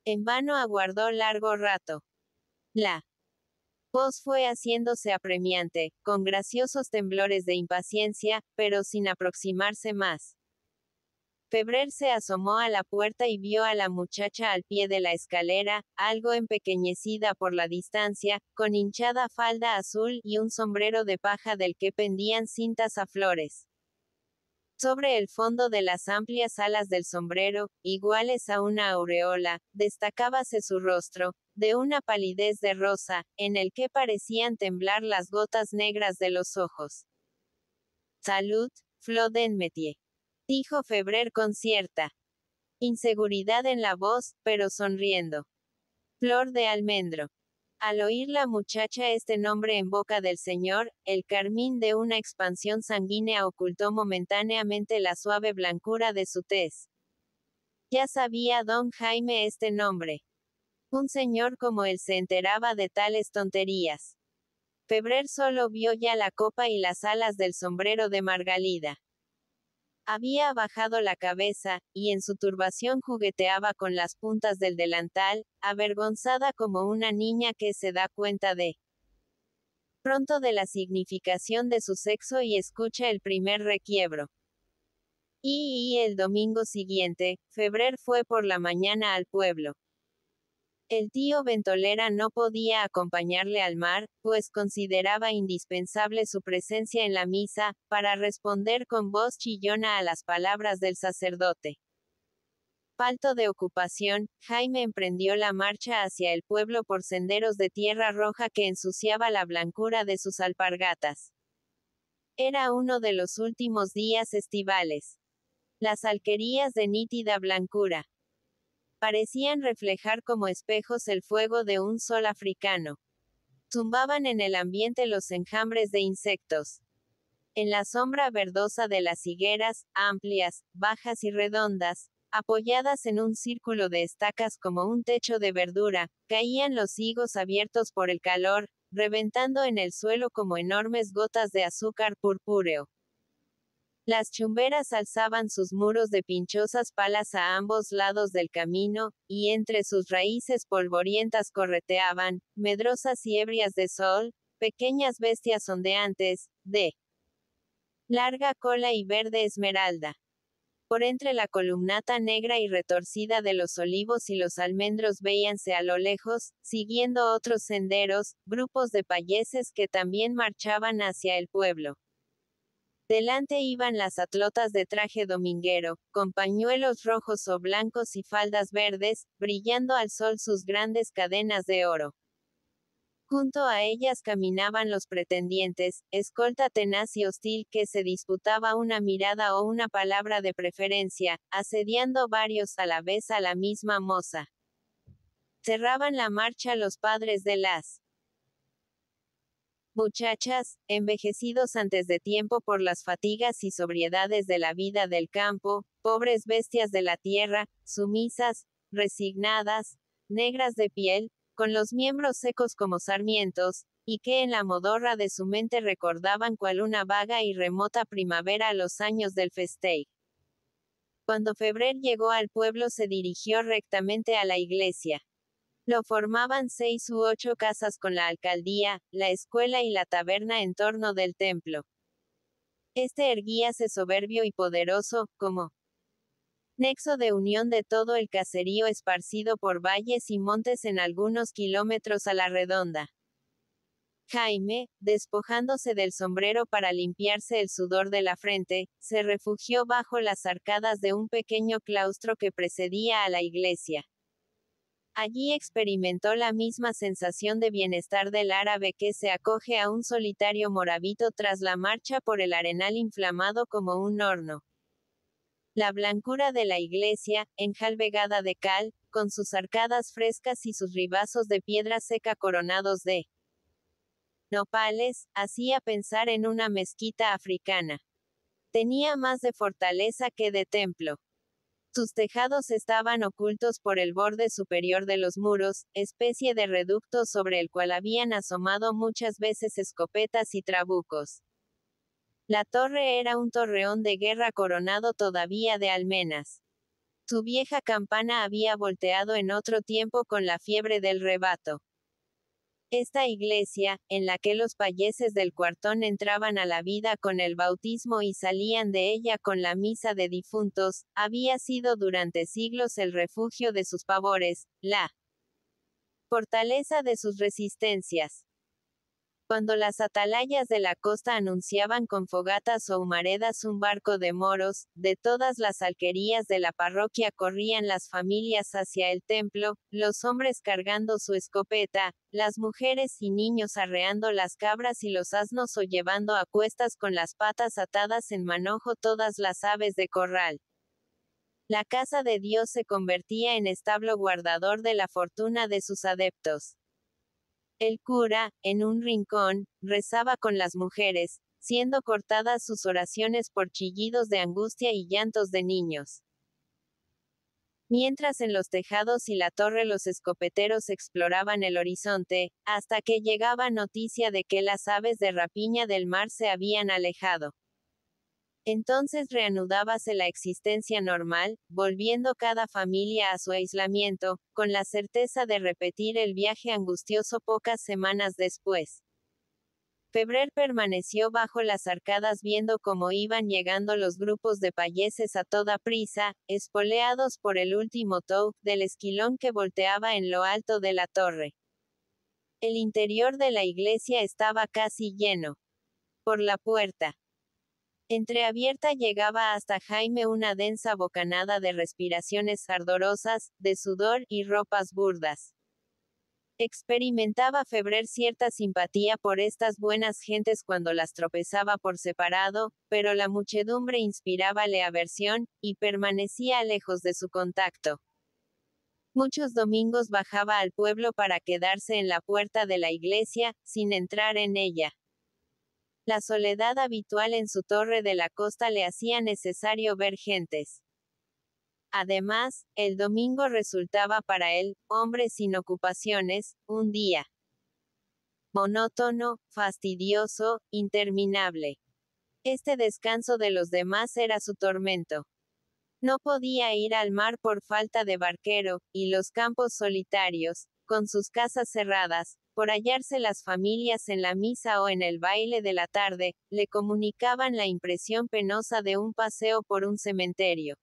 En vano aguardó largo rato. La voz fue haciéndose apremiante, con graciosos temblores de impaciencia, pero sin aproximarse más. Febrer se asomó a la puerta y vio a la muchacha al pie de la escalera, algo empequeñecida por la distancia, con hinchada falda azul y un sombrero de paja del que pendían cintas a flores. Sobre el fondo de las amplias alas del sombrero, iguales a una aureola, destacábase su rostro, de una palidez de rosa, en el que parecían temblar las gotas negras de los ojos. Salud, Flot d'Enmetier, dijo Febrer con cierta inseguridad en la voz, pero sonriendo. Flor de almendro. Al oír la muchacha este nombre en boca del señor, el carmín de una expansión sanguínea ocultó momentáneamente la suave blancura de su tez. Ya sabía don Jaime este nombre. Un señor como él se enteraba de tales tonterías. Febrer solo vio ya la copa y las alas del sombrero de Margalida. Había bajado la cabeza, y en su turbación jugueteaba con las puntas del delantal, avergonzada como una niña que se da cuenta de pronto de la significación de su sexo y escucha el primer requiebro. Y el domingo siguiente, Febrer fue por la mañana al pueblo. El tío Ventolera no podía acompañarle al mar, pues consideraba indispensable su presencia en la misa, para responder con voz chillona a las palabras del sacerdote. Falto de ocupación, Jaime emprendió la marcha hacia el pueblo por senderos de tierra roja que ensuciaba la blancura de sus alpargatas. Era uno de los últimos días estivales. Las alquerías de nítida blancura parecían reflejar como espejos el fuego de un sol africano. Zumbaban en el ambiente los enjambres de insectos. En la sombra verdosa de las higueras, amplias, bajas y redondas, apoyadas en un círculo de estacas como un techo de verdura, caían los higos abiertos por el calor, reventando en el suelo como enormes gotas de azúcar purpúreo. Las chumberas alzaban sus muros de pinchosas palas a ambos lados del camino, y entre sus raíces polvorientas correteaban, medrosas y ebrias de sol, pequeñas bestias ondeantes, de larga cola y verde esmeralda. Por entre la columnata negra y retorcida de los olivos y los almendros veíanse a lo lejos, siguiendo otros senderos, grupos de payeses que también marchaban hacia el pueblo. Delante iban las atlotas de traje dominguero, con pañuelos rojos o blancos y faldas verdes, brillando al sol sus grandes cadenas de oro. Junto a ellas caminaban los pretendientes, escolta tenaz y hostil que se disputaba una mirada o una palabra de preferencia, asediando varios a la vez a la misma moza. Cerraban la marcha los padres de las Muchachas, envejecidos antes de tiempo por las fatigas y sobriedades de la vida del campo, pobres bestias de la tierra, sumisas, resignadas, negras de piel, con los miembros secos como sarmientos, y que en la modorra de su mente recordaban cual una vaga y remota primavera los años del festeig. Cuando Febrer llegó al pueblo se dirigió rectamente a la iglesia. Lo formaban 6 u 8 casas con la alcaldía, la escuela y la taberna en torno del templo. Este erguíase soberbio y poderoso, como nexo de unión de todo el caserío esparcido por valles y montes en algunos kilómetros a la redonda. Jaime, despojándose del sombrero para limpiarse el sudor de la frente, se refugió bajo las arcadas de un pequeño claustro que precedía a la iglesia. Allí experimentó la misma sensación de bienestar del árabe que se acoge a un solitario morabito tras la marcha por el arenal inflamado como un horno. La blancura de la iglesia, enjalbegada de cal, con sus arcadas frescas y sus ribazos de piedra seca coronados de nopales, hacía pensar en una mezquita africana. Tenía más de fortaleza que de templo. Sus tejados estaban ocultos por el borde superior de los muros, especie de reducto sobre el cual habían asomado muchas veces escopetas y trabucos. La torre era un torreón de guerra coronado todavía de almenas. Su vieja campana había volteado en otro tiempo con la fiebre del rebato. Esta iglesia, en la que los payeses del cuartón entraban a la vida con el bautismo y salían de ella con la misa de difuntos, había sido durante siglos el refugio de sus pavores, la fortaleza de sus resistencias. Cuando las atalayas de la costa anunciaban con fogatas o humaredas un barco de moros, de todas las alquerías de la parroquia corrían las familias hacia el templo, los hombres cargando su escopeta, las mujeres y niños arreando las cabras y los asnos o llevando a cuestas con las patas atadas en manojo todas las aves de corral. La casa de Dios se convertía en establo guardador de la fortuna de sus adeptos. El cura, en un rincón, rezaba con las mujeres, siendo cortadas sus oraciones por chillidos de angustia y llantos de niños. Mientras en los tejados y la torre los escopeteros exploraban el horizonte, hasta que llegaba noticia de que las aves de rapiña del mar se habían alejado. Entonces reanudábase la existencia normal, volviendo cada familia a su aislamiento, con la certeza de repetir el viaje angustioso pocas semanas después. Febrer permaneció bajo las arcadas viendo cómo iban llegando los grupos de payeses a toda prisa, espoleados por el último toque del esquilón que volteaba en lo alto de la torre. El interior de la iglesia estaba casi lleno. Por la puerta entreabierta llegaba hasta Jaime una densa bocanada de respiraciones ardorosas, de sudor y ropas burdas. Experimentaba Febrer cierta simpatía por estas buenas gentes cuando las tropezaba por separado, pero la muchedumbre inspirábale aversión, y permanecía lejos de su contacto. Muchos domingos bajaba al pueblo para quedarse en la puerta de la iglesia, sin entrar en ella. La soledad habitual en su torre de la costa le hacía necesario ver gentes. Además, el domingo resultaba para él, hombre sin ocupaciones, un día monótono, fastidioso, interminable. Este descanso de los demás era su tormento. No podía ir al mar por falta de barquero, y los campos solitarios, con sus casas cerradas, por hallarse las familias en la misa o en el baile de la tarde, le comunicaban la impresión penosa de un paseo por un cementerio.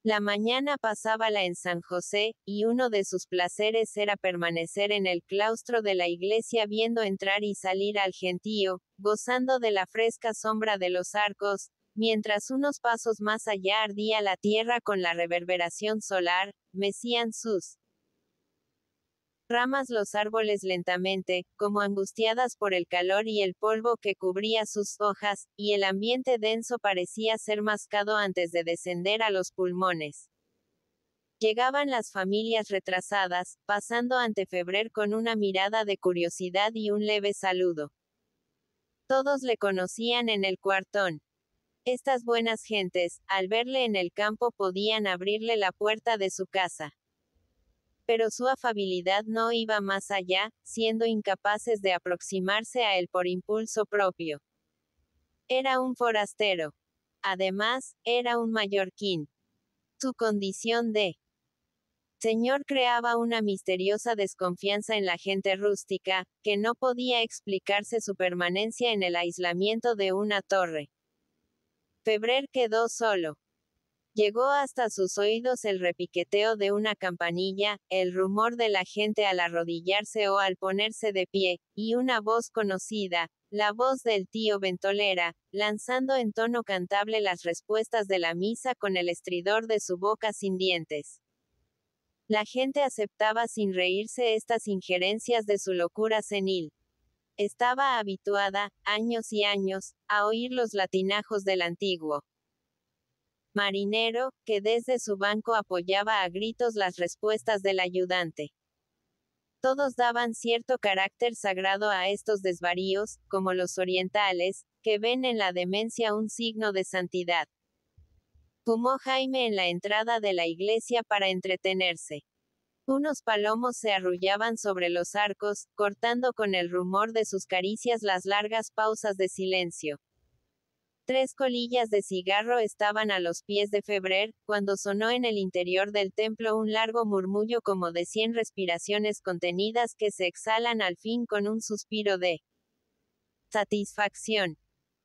La mañana pasábala en San José, y uno de sus placeres era permanecer en el claustro de la iglesia viendo entrar y salir al gentío, gozando de la fresca sombra de los arcos, mientras unos pasos más allá ardía la tierra con la reverberación solar, mecían sus ramas los árboles lentamente, como angustiadas por el calor y el polvo que cubría sus hojas, y el ambiente denso parecía ser mascado antes de descender a los pulmones. Llegaban las familias retrasadas, pasando ante Febrer con una mirada de curiosidad y un leve saludo. Todos le conocían en el cuartón. Estas buenas gentes, al verle en el campo podían abrirle la puerta de su casa. Pero su afabilidad no iba más allá, siendo incapaces de aproximarse a él por impulso propio. Era un forastero. Además, era un mallorquín. Su condición de señor creaba una misteriosa desconfianza en la gente rústica, que no podía explicarse su permanencia en el aislamiento de una torre. Febrer quedó solo. Llegó hasta sus oídos el repiqueteo de una campanilla, el rumor de la gente al arrodillarse o al ponerse de pie, y una voz conocida, la voz del tío Ventolera, lanzando en tono cantable las respuestas de la misa con el estridor de su boca sin dientes. La gente aceptaba sin reírse estas injerencias de su locura senil. Estaba habituada, años y años, a oír los latinajos del antiguo marinero, que desde su banco apoyaba a gritos las respuestas del ayudante. Todos daban cierto carácter sagrado a estos desvaríos, como los orientales, que ven en la demencia un signo de santidad. Fumó Jaime en la entrada de la iglesia para entretenerse. Unos palomos se arrullaban sobre los arcos, cortando con el rumor de sus caricias las largas pausas de silencio. 3 colillas de cigarro estaban a los pies de Febrer, cuando sonó en el interior del templo un largo murmullo como de 100 respiraciones contenidas que se exhalan al fin con un suspiro de satisfacción.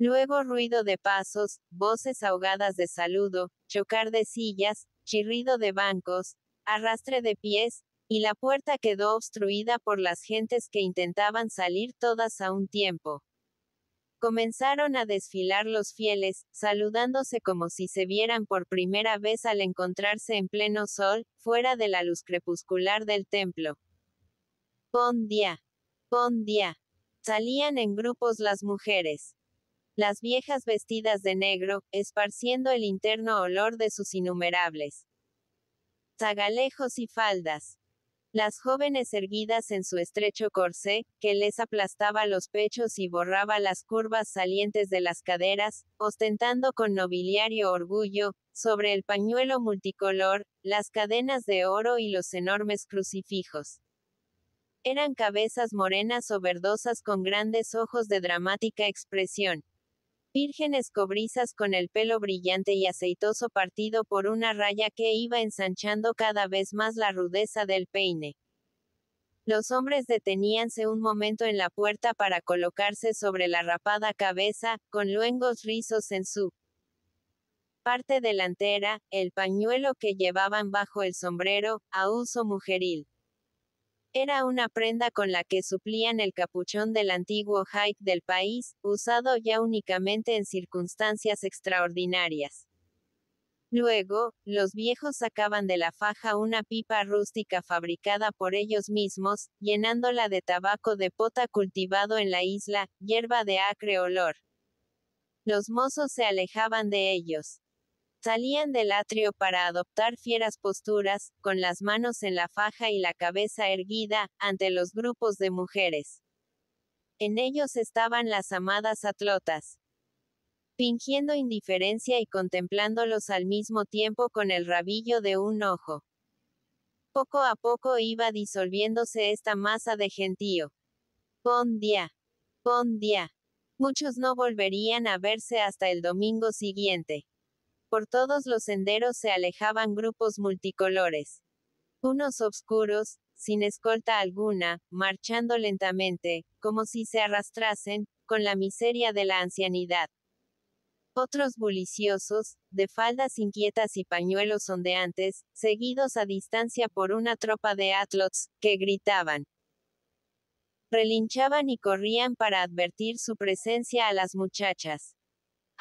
Luego ruido de pasos, voces ahogadas de saludo, chocar de sillas, chirrido de bancos, arrastre de pies, y la puerta quedó obstruida por las gentes que intentaban salir todas a un tiempo. Comenzaron a desfilar los fieles, saludándose como si se vieran por primera vez al encontrarse en pleno sol, fuera de la luz crepuscular del templo. Bon dia. Bon dia. Salían en grupos las mujeres. Las viejas vestidas de negro, esparciendo el interno olor de sus innumerables zagalejos y faldas. Las jóvenes erguidas en su estrecho corsé, que les aplastaba los pechos y borraba las curvas salientes de las caderas, ostentando con nobiliario orgullo, sobre el pañuelo multicolor, las cadenas de oro y los enormes crucifijos. Eran cabezas morenas o verdosas con grandes ojos de dramática expresión. Vírgenes cobrizas con el pelo brillante y aceitoso partido por una raya que iba ensanchando cada vez más la rudeza del peine. Los hombres deteníanse un momento en la puerta para colocarse sobre la rapada cabeza, con luengos rizos en su parte delantera, el pañuelo que llevaban bajo el sombrero, a uso mujeril. Era una prenda con la que suplían el capuchón del antiguo haik del país, usado ya únicamente en circunstancias extraordinarias. Luego, los viejos sacaban de la faja una pipa rústica fabricada por ellos mismos, llenándola de tabaco de pota cultivado en la isla, hierba de acre olor. Los mozos se alejaban de ellos. Salían del atrio para adoptar fieras posturas, con las manos en la faja y la cabeza erguida, ante los grupos de mujeres. En ellos estaban las amadas atlotas, fingiendo indiferencia y contemplándolos al mismo tiempo con el rabillo de un ojo. Poco a poco iba disolviéndose esta masa de gentío. Bon dia. Bon dia. Muchos no volverían a verse hasta el domingo siguiente. Por todos los senderos se alejaban grupos multicolores. Unos obscuros, sin escolta alguna, marchando lentamente, como si se arrastrasen, con la miseria de la ancianidad. Otros bulliciosos, de faldas inquietas y pañuelos ondeantes, seguidos a distancia por una tropa de atlots, que gritaban, relinchaban y corrían para advertir su presencia a las muchachas.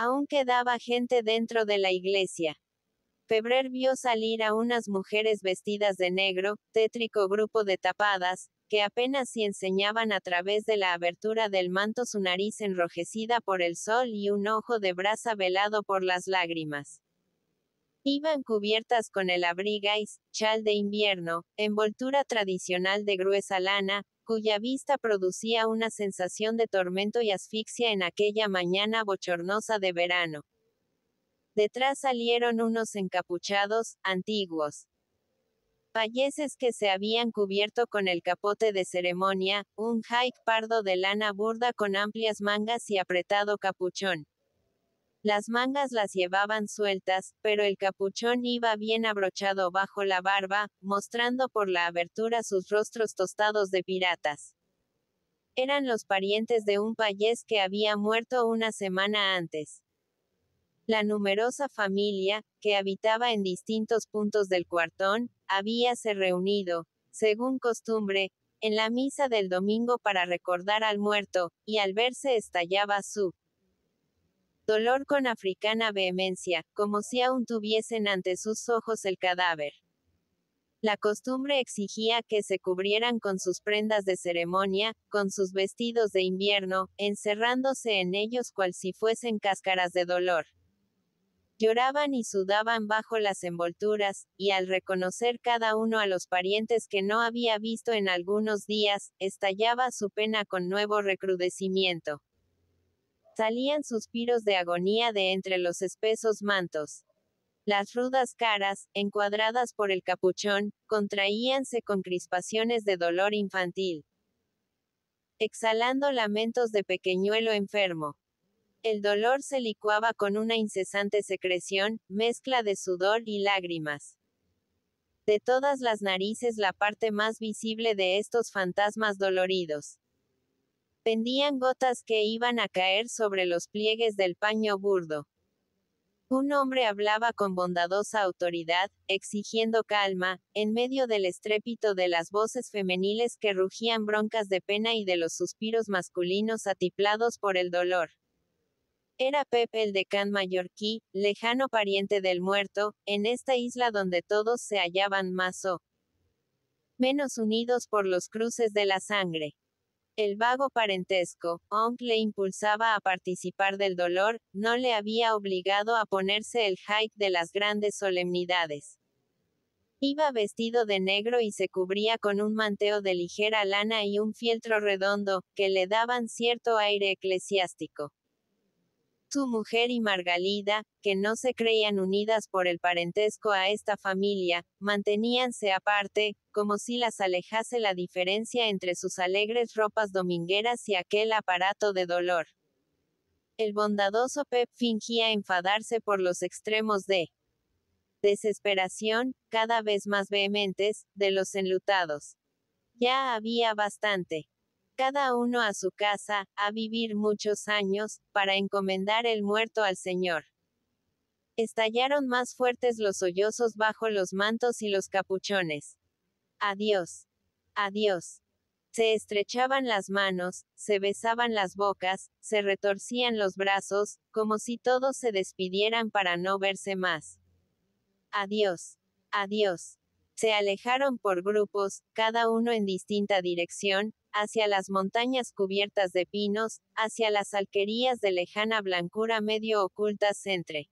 Aún quedaba gente dentro de la iglesia. Febrer vio salir a unas mujeres vestidas de negro, tétrico grupo de tapadas, que apenas si enseñaban a través de la abertura del manto su nariz enrojecida por el sol y un ojo de brasa velado por las lágrimas. Iban cubiertas con el abrigais, chal de invierno, envoltura tradicional de gruesa lana, cuya vista producía una sensación de tormento y asfixia en aquella mañana bochornosa de verano. Detrás salieron unos encapuchados, antiguos payeses que se habían cubierto con el capote de ceremonia, un haik pardo de lana burda con amplias mangas y apretado capuchón. Las mangas las llevaban sueltas, pero el capuchón iba bien abrochado bajo la barba, mostrando por la abertura sus rostros tostados de piratas. Eran los parientes de un payés que había muerto una semana antes. La numerosa familia, que habitaba en distintos puntos del cuartón, habíase reunido, según costumbre, en la misa del domingo para recordar al muerto, y al verse estallaba su dolor con africana vehemencia, como si aún tuviesen ante sus ojos el cadáver. La costumbre exigía que se cubrieran con sus prendas de ceremonia, con sus vestidos de invierno, encerrándose en ellos cual si fuesen cáscaras de dolor. Lloraban y sudaban bajo las envolturas, y al reconocer cada uno a los parientes que no había visto en algunos días, estallaba su pena con nuevo recrudecimiento. Salían suspiros de agonía de entre los espesos mantos. Las rudas caras, encuadradas por el capuchón, contraíanse con crispaciones de dolor infantil, exhalando lamentos de pequeñuelo enfermo. El dolor se licuaba con una incesante secreción, mezcla de sudor y lágrimas. De todas las narices la parte más visible de estos fantasmas doloridos. Pendían gotas que iban a caer sobre los pliegues del paño burdo. Un hombre hablaba con bondadosa autoridad, exigiendo calma, en medio del estrépito de las voces femeniles que rugían broncas de pena y de los suspiros masculinos atiplados por el dolor. Era Pep el decán mallorquí, lejano pariente del muerto, en esta isla donde todos se hallaban más o menos unidos por los cruces de la sangre. El vago parentesco, aunque le impulsaba a participar del dolor, no le había obligado a ponerse el haik de las grandes solemnidades. Iba vestido de negro y se cubría con un manteo de ligera lana y un fieltro redondo, que le daban cierto aire eclesiástico. Su mujer y Margalida, que no se creían unidas por el parentesco a esta familia, manteníanse aparte, como si las alejase la diferencia entre sus alegres ropas domingueras y aquel aparato de dolor. El bondadoso Pep fingía enfadarse por los extremos de desesperación, cada vez más vehementes, de los enlutados. Ya había bastante. Cada uno a su casa, a vivir muchos años, para encomendar el muerto al Señor. Estallaron más fuertes los sollozos bajo los mantos y los capuchones. Adiós. Adiós. Se estrechaban las manos, se besaban las bocas, se retorcían los brazos, como si todos se despidieran para no verse más. Adiós. Adiós. Se alejaron por grupos, cada uno en distinta dirección, hacia las montañas cubiertas de pinos, hacia las alquerías de lejana blancura medio ocultas entre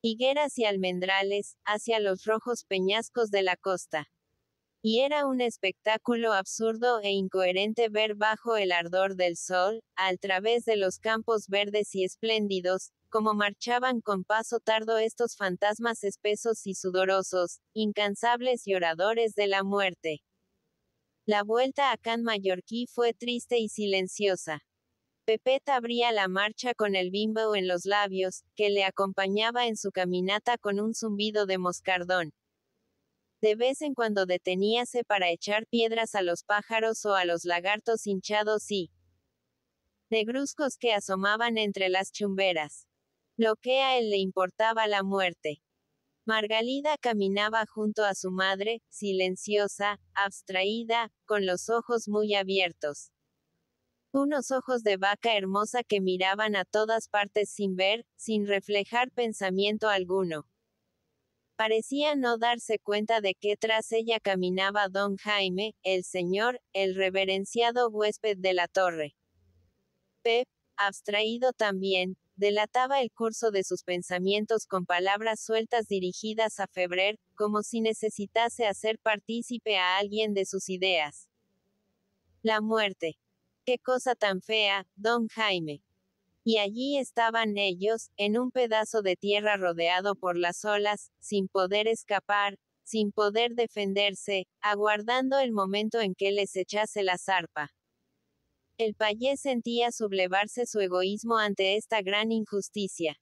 higueras y almendrales, hacia los rojos peñascos de la costa. Y era un espectáculo absurdo e incoherente ver bajo el ardor del sol, al través de los campos verdes y espléndidos, como marchaban con paso tardo estos fantasmas espesos y sudorosos, incansables y oradores de la muerte. La vuelta a Can Mallorquí fue triste y silenciosa. Pepet abría la marcha con el bimbo en los labios, que le acompañaba en su caminata con un zumbido de moscardón. De vez en cuando deteníase para echar piedras a los pájaros o a los lagartos hinchados y negruzcos que asomaban entre las chumberas. Lo que a él le importaba la muerte. Margalida caminaba junto a su madre, silenciosa, abstraída, con los ojos muy abiertos. Unos ojos de vaca hermosa que miraban a todas partes sin ver, sin reflejar pensamiento alguno. Parecía no darse cuenta de que tras ella caminaba don Jaime, el señor, el reverenciado huésped de la torre. Pep, abstraído también, delataba el curso de sus pensamientos con palabras sueltas dirigidas a Febrer, como si necesitase hacer partícipe a alguien de sus ideas. La muerte. ¡Qué cosa tan fea, don Jaime! Y allí estaban ellos, en un pedazo de tierra rodeado por las olas, sin poder escapar, sin poder defenderse, aguardando el momento en que les echase la zarpa. El payés sentía sublevarse su egoísmo ante esta gran injusticia.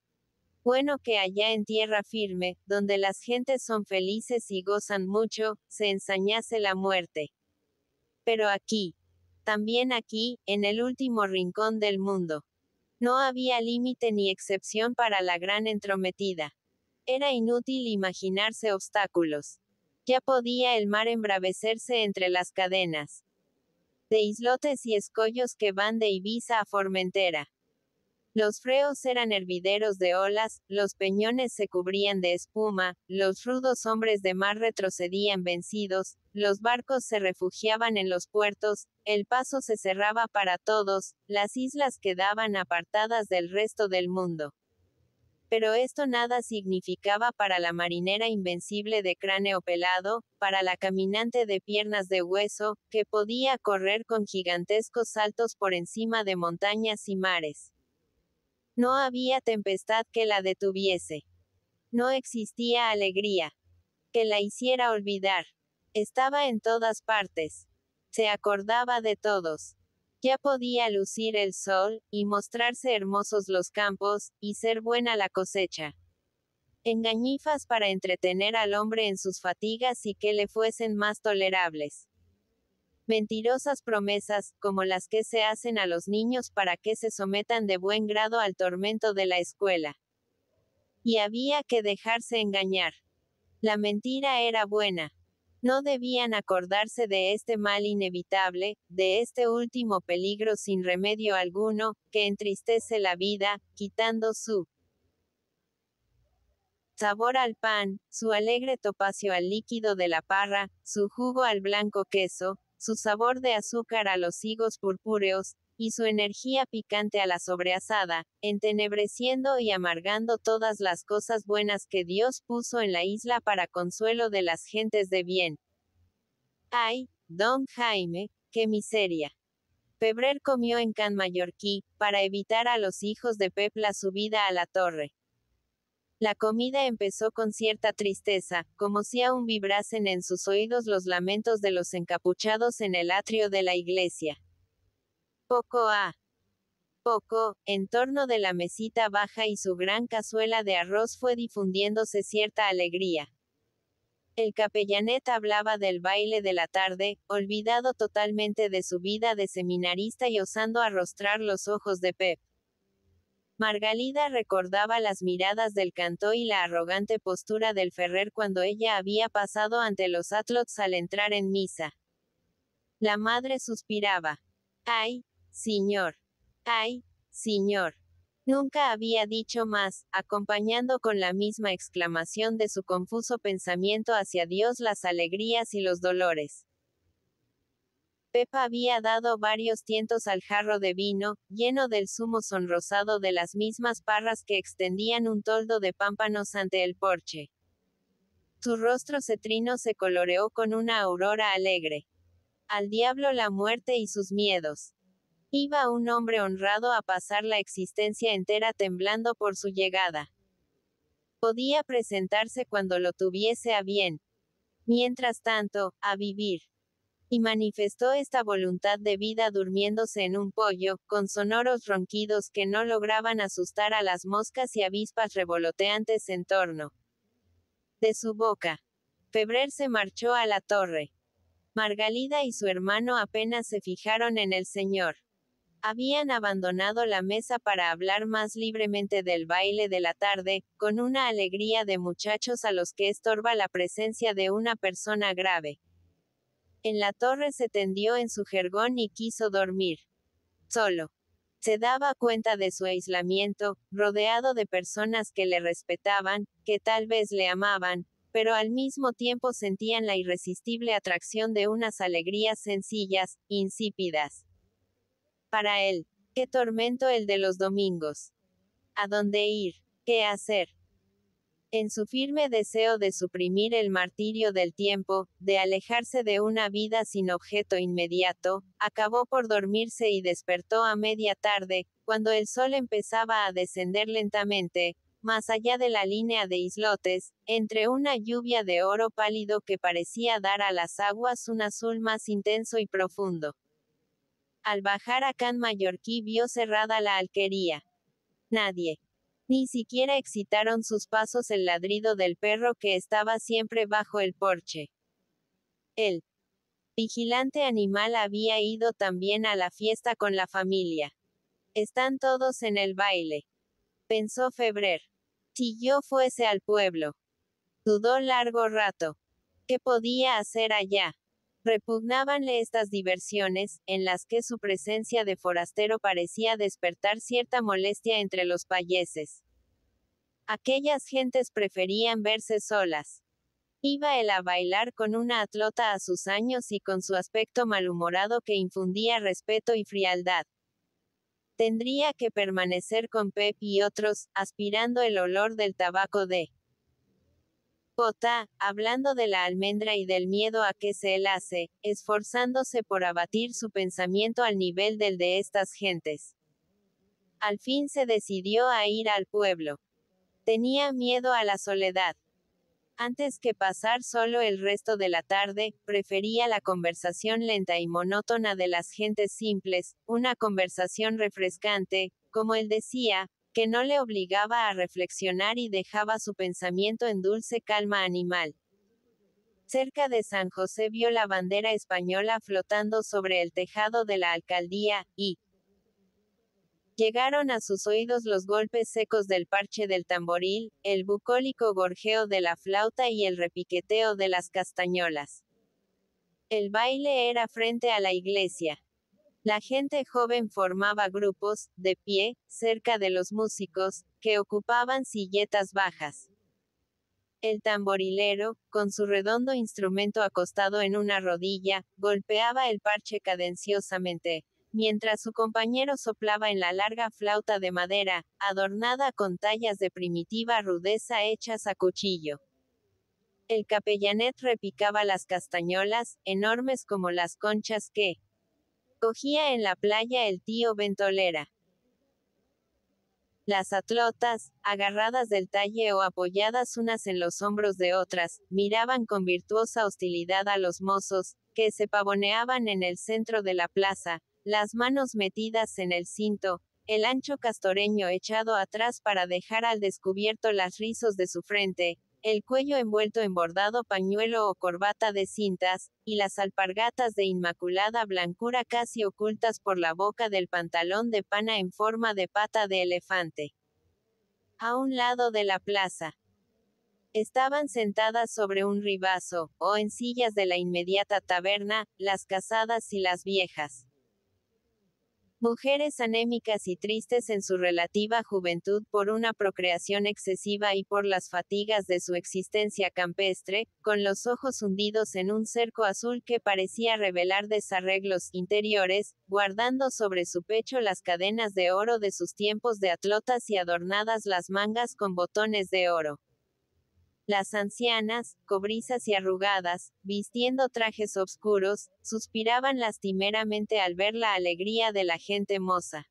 Bueno que allá en tierra firme, donde las gentes son felices y gozan mucho, se ensañase la muerte. Pero aquí, también aquí, en el último rincón del mundo, no había límite ni excepción para la gran entrometida. Era inútil imaginarse obstáculos. Ya podía el mar embravecerse entre las cadenas de islotes y escollos que van de Ibiza a Formentera. Los freos eran hervideros de olas, los peñones se cubrían de espuma, los rudos hombres de mar retrocedían vencidos, los barcos se refugiaban en los puertos, el paso se cerraba para todos, las islas quedaban apartadas del resto del mundo. Pero esto nada significaba para la marinera invencible de cráneo pelado, para la caminante de piernas de hueso, que podía correr con gigantescos saltos por encima de montañas y mares. No había tempestad que la detuviese. No existía alegría que la hiciera olvidar. Estaba en todas partes. Se acordaba de todos. Ya podía lucir el sol, y mostrarse hermosos los campos, y ser buena la cosecha. Engañifas para entretener al hombre en sus fatigas y que le fuesen más tolerables. Mentirosas promesas, como las que se hacen a los niños para que se sometan de buen grado al tormento de la escuela. Y había que dejarse engañar. La mentira era buena. No debían acordarse de este mal inevitable, de este último peligro sin remedio alguno, que entristece la vida, quitando su sabor al pan, su alegre topacio al líquido de la parra, su jugo al blanco queso, su sabor de azúcar a los higos purpúreos, y su energía picante a la sobreasada, entenebreciendo y amargando todas las cosas buenas que Dios puso en la isla para consuelo de las gentes de bien. ¡Ay, don Jaime, qué miseria! Febrer comió en Can Mallorquí, para evitar a los hijos de Pep la subida a la torre. La comida empezó con cierta tristeza, como si aún vibrasen en sus oídos los lamentos de los encapuchados en el atrio de la iglesia. Poco a poco, en torno de la mesita baja y su gran cazuela de arroz fue difundiéndose cierta alegría. El capellanet hablaba del baile de la tarde, olvidado totalmente de su vida de seminarista y osando arrostrar los ojos de Pep. Margalida recordaba las miradas del cantó y la arrogante postura del Ferrer cuando ella había pasado ante los atlots al entrar en misa. La madre suspiraba. ¡Ay, señor! ¡Ay, señor! Nunca había dicho más, acompañando con la misma exclamación de su confuso pensamiento hacia Dios las alegrías y los dolores. Pepa había dado varios tientos al jarro de vino, lleno del zumo sonrosado de las mismas parras que extendían un toldo de pámpanos ante el porche. Su rostro cetrino se coloreó con una aurora alegre. Al diablo la muerte y sus miedos. Iba un hombre honrado a pasar la existencia entera temblando por su llegada. Podía presentarse cuando lo tuviese a bien. Mientras tanto, a vivir. Y manifestó esta voluntad de vida durmiéndose en un poyo, con sonoros ronquidos que no lograban asustar a las moscas y avispas revoloteantes en torno de su boca. Febrer se marchó a la torre. Margalida y su hermano apenas se fijaron en el señor. Habían abandonado la mesa para hablar más libremente del baile de la tarde, con una alegría de muchachos a los que estorba la presencia de una persona grave. En la torre se tendió en su jergón y quiso dormir. Solo. Se daba cuenta de su aislamiento, rodeado de personas que le respetaban, que tal vez le amaban, pero al mismo tiempo sentían la irresistible atracción de unas alegrías sencillas, insípidas. Para él, qué tormento el de los domingos. ¿A dónde ir? ¿Qué hacer? En su firme deseo de suprimir el martirio del tiempo, de alejarse de una vida sin objeto inmediato, acabó por dormirse y despertó a media tarde, cuando el sol empezaba a descender lentamente, más allá de la línea de islotes, entre una lluvia de oro pálido que parecía dar a las aguas un azul más intenso y profundo. Al bajar a Can Mallorquí vio cerrada la alquería. Nadie. Ni siquiera excitaron sus pasos el ladrido del perro que estaba siempre bajo el porche. El vigilante animal había ido también a la fiesta con la familia. Están todos en el baile, pensó Febrer. Si yo fuese al pueblo. Dudó largo rato. ¿Qué podía hacer allá? Repugnábanle estas diversiones, en las que su presencia de forastero parecía despertar cierta molestia entre los payeses. Aquellas gentes preferían verse solas. Iba él a bailar con una atlota a sus años y con su aspecto malhumorado que infundía respeto y frialdad. Tendría que permanecer con Pep y otros, aspirando el olor del tabaco de Pota, hablando de la almendra y del miedo a que se helase, esforzándose por abatir su pensamiento al nivel del de estas gentes. Al fin se decidió a ir al pueblo. Tenía miedo a la soledad. Antes que pasar solo el resto de la tarde, prefería la conversación lenta y monótona de las gentes simples, una conversación refrescante, como él decía, que no le obligaba a reflexionar y dejaba su pensamiento en dulce calma animal. Cerca de San José vio la bandera española flotando sobre el tejado de la alcaldía, y llegaron a sus oídos los golpes secos del parche del tamboril, el bucólico gorjeo de la flauta y el repiqueteo de las castañolas. El baile era frente a la iglesia. La gente joven formaba grupos, de pie, cerca de los músicos, que ocupaban silletas bajas. El tamborilero, con su redondo instrumento acostado en una rodilla, golpeaba el parche cadenciosamente, mientras su compañero soplaba en la larga flauta de madera, adornada con tallas de primitiva rudeza hechas a cuchillo. El capellanet repicaba las castañolas, enormes como las conchas que cogía en la playa el tío Ventolera. Las atlotas, agarradas del talle o apoyadas unas en los hombros de otras, miraban con virtuosa hostilidad a los mozos, que se pavoneaban en el centro de la plaza, las manos metidas en el cinto, el ancho castoreño echado atrás para dejar al descubierto las rizos de su frente, el cuello envuelto en bordado pañuelo o corbata de cintas, y las alpargatas de inmaculada blancura casi ocultas por la boca del pantalón de pana en forma de pata de elefante. A un lado de la plaza estaban sentadas sobre un ribazo, o en sillas de la inmediata taberna, las casadas y las viejas. Mujeres anémicas y tristes en su relativa juventud por una procreación excesiva y por las fatigas de su existencia campestre, con los ojos hundidos en un cerco azul que parecía revelar desarreglos interiores, guardando sobre su pecho las cadenas de oro de sus tiempos de atlotas y adornadas las mangas con botones de oro. Las ancianas, cobrizas y arrugadas, vistiendo trajes obscuros, suspiraban lastimeramente al ver la alegría de la gente moza.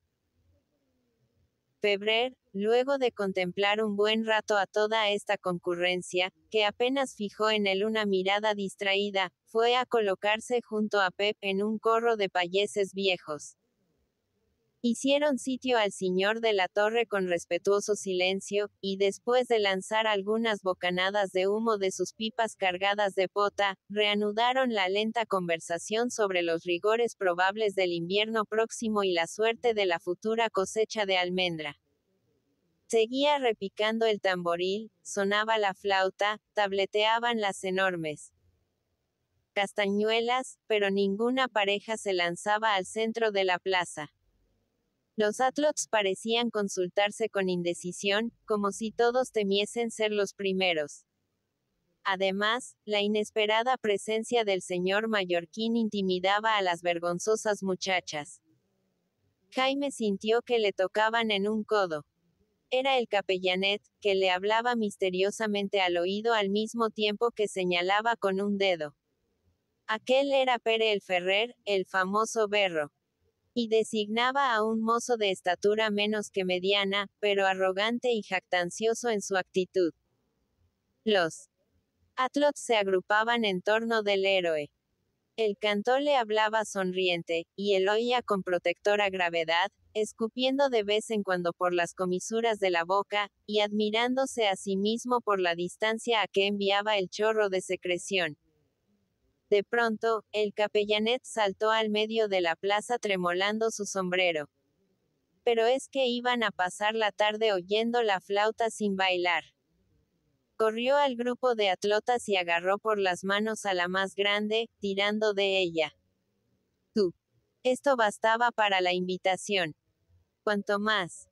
Febrer, luego de contemplar un buen rato a toda esta concurrencia, que apenas fijó en él una mirada distraída, fue a colocarse junto a Pep en un corro de payeses viejos. Hicieron sitio al señor de la torre con respetuoso silencio, y después de lanzar algunas bocanadas de humo de sus pipas cargadas de pota, reanudaron la lenta conversación sobre los rigores probables del invierno próximo y la suerte de la futura cosecha de almendra. Seguía repicando el tamboril, sonaba la flauta, tableteaban las enormes castañuelas, pero ninguna pareja se lanzaba al centro de la plaza. Los atlots parecían consultarse con indecisión, como si todos temiesen ser los primeros. Además, la inesperada presencia del señor mallorquín intimidaba a las vergonzosas muchachas. Jaime sintió que le tocaban en un codo. Era el capellanet, que le hablaba misteriosamente al oído al mismo tiempo que señalaba con un dedo. Aquel era Pere el Ferrer, el famoso berro. Y designaba a un mozo de estatura menos que mediana, pero arrogante y jactancioso en su actitud. Los atlots se agrupaban en torno del héroe. El cantor le hablaba sonriente, y él oía con protectora gravedad, escupiendo de vez en cuando por las comisuras de la boca, y admirándose a sí mismo por la distancia a que enviaba el chorro de secreción. De pronto, el capellanet saltó al medio de la plaza tremolando su sombrero. Pero es que iban a pasar la tarde oyendo la flauta sin bailar. Corrió al grupo de atlotas y agarró por las manos a la más grande, tirando de ella. Tú. Esto bastaba para la invitación. Cuanto más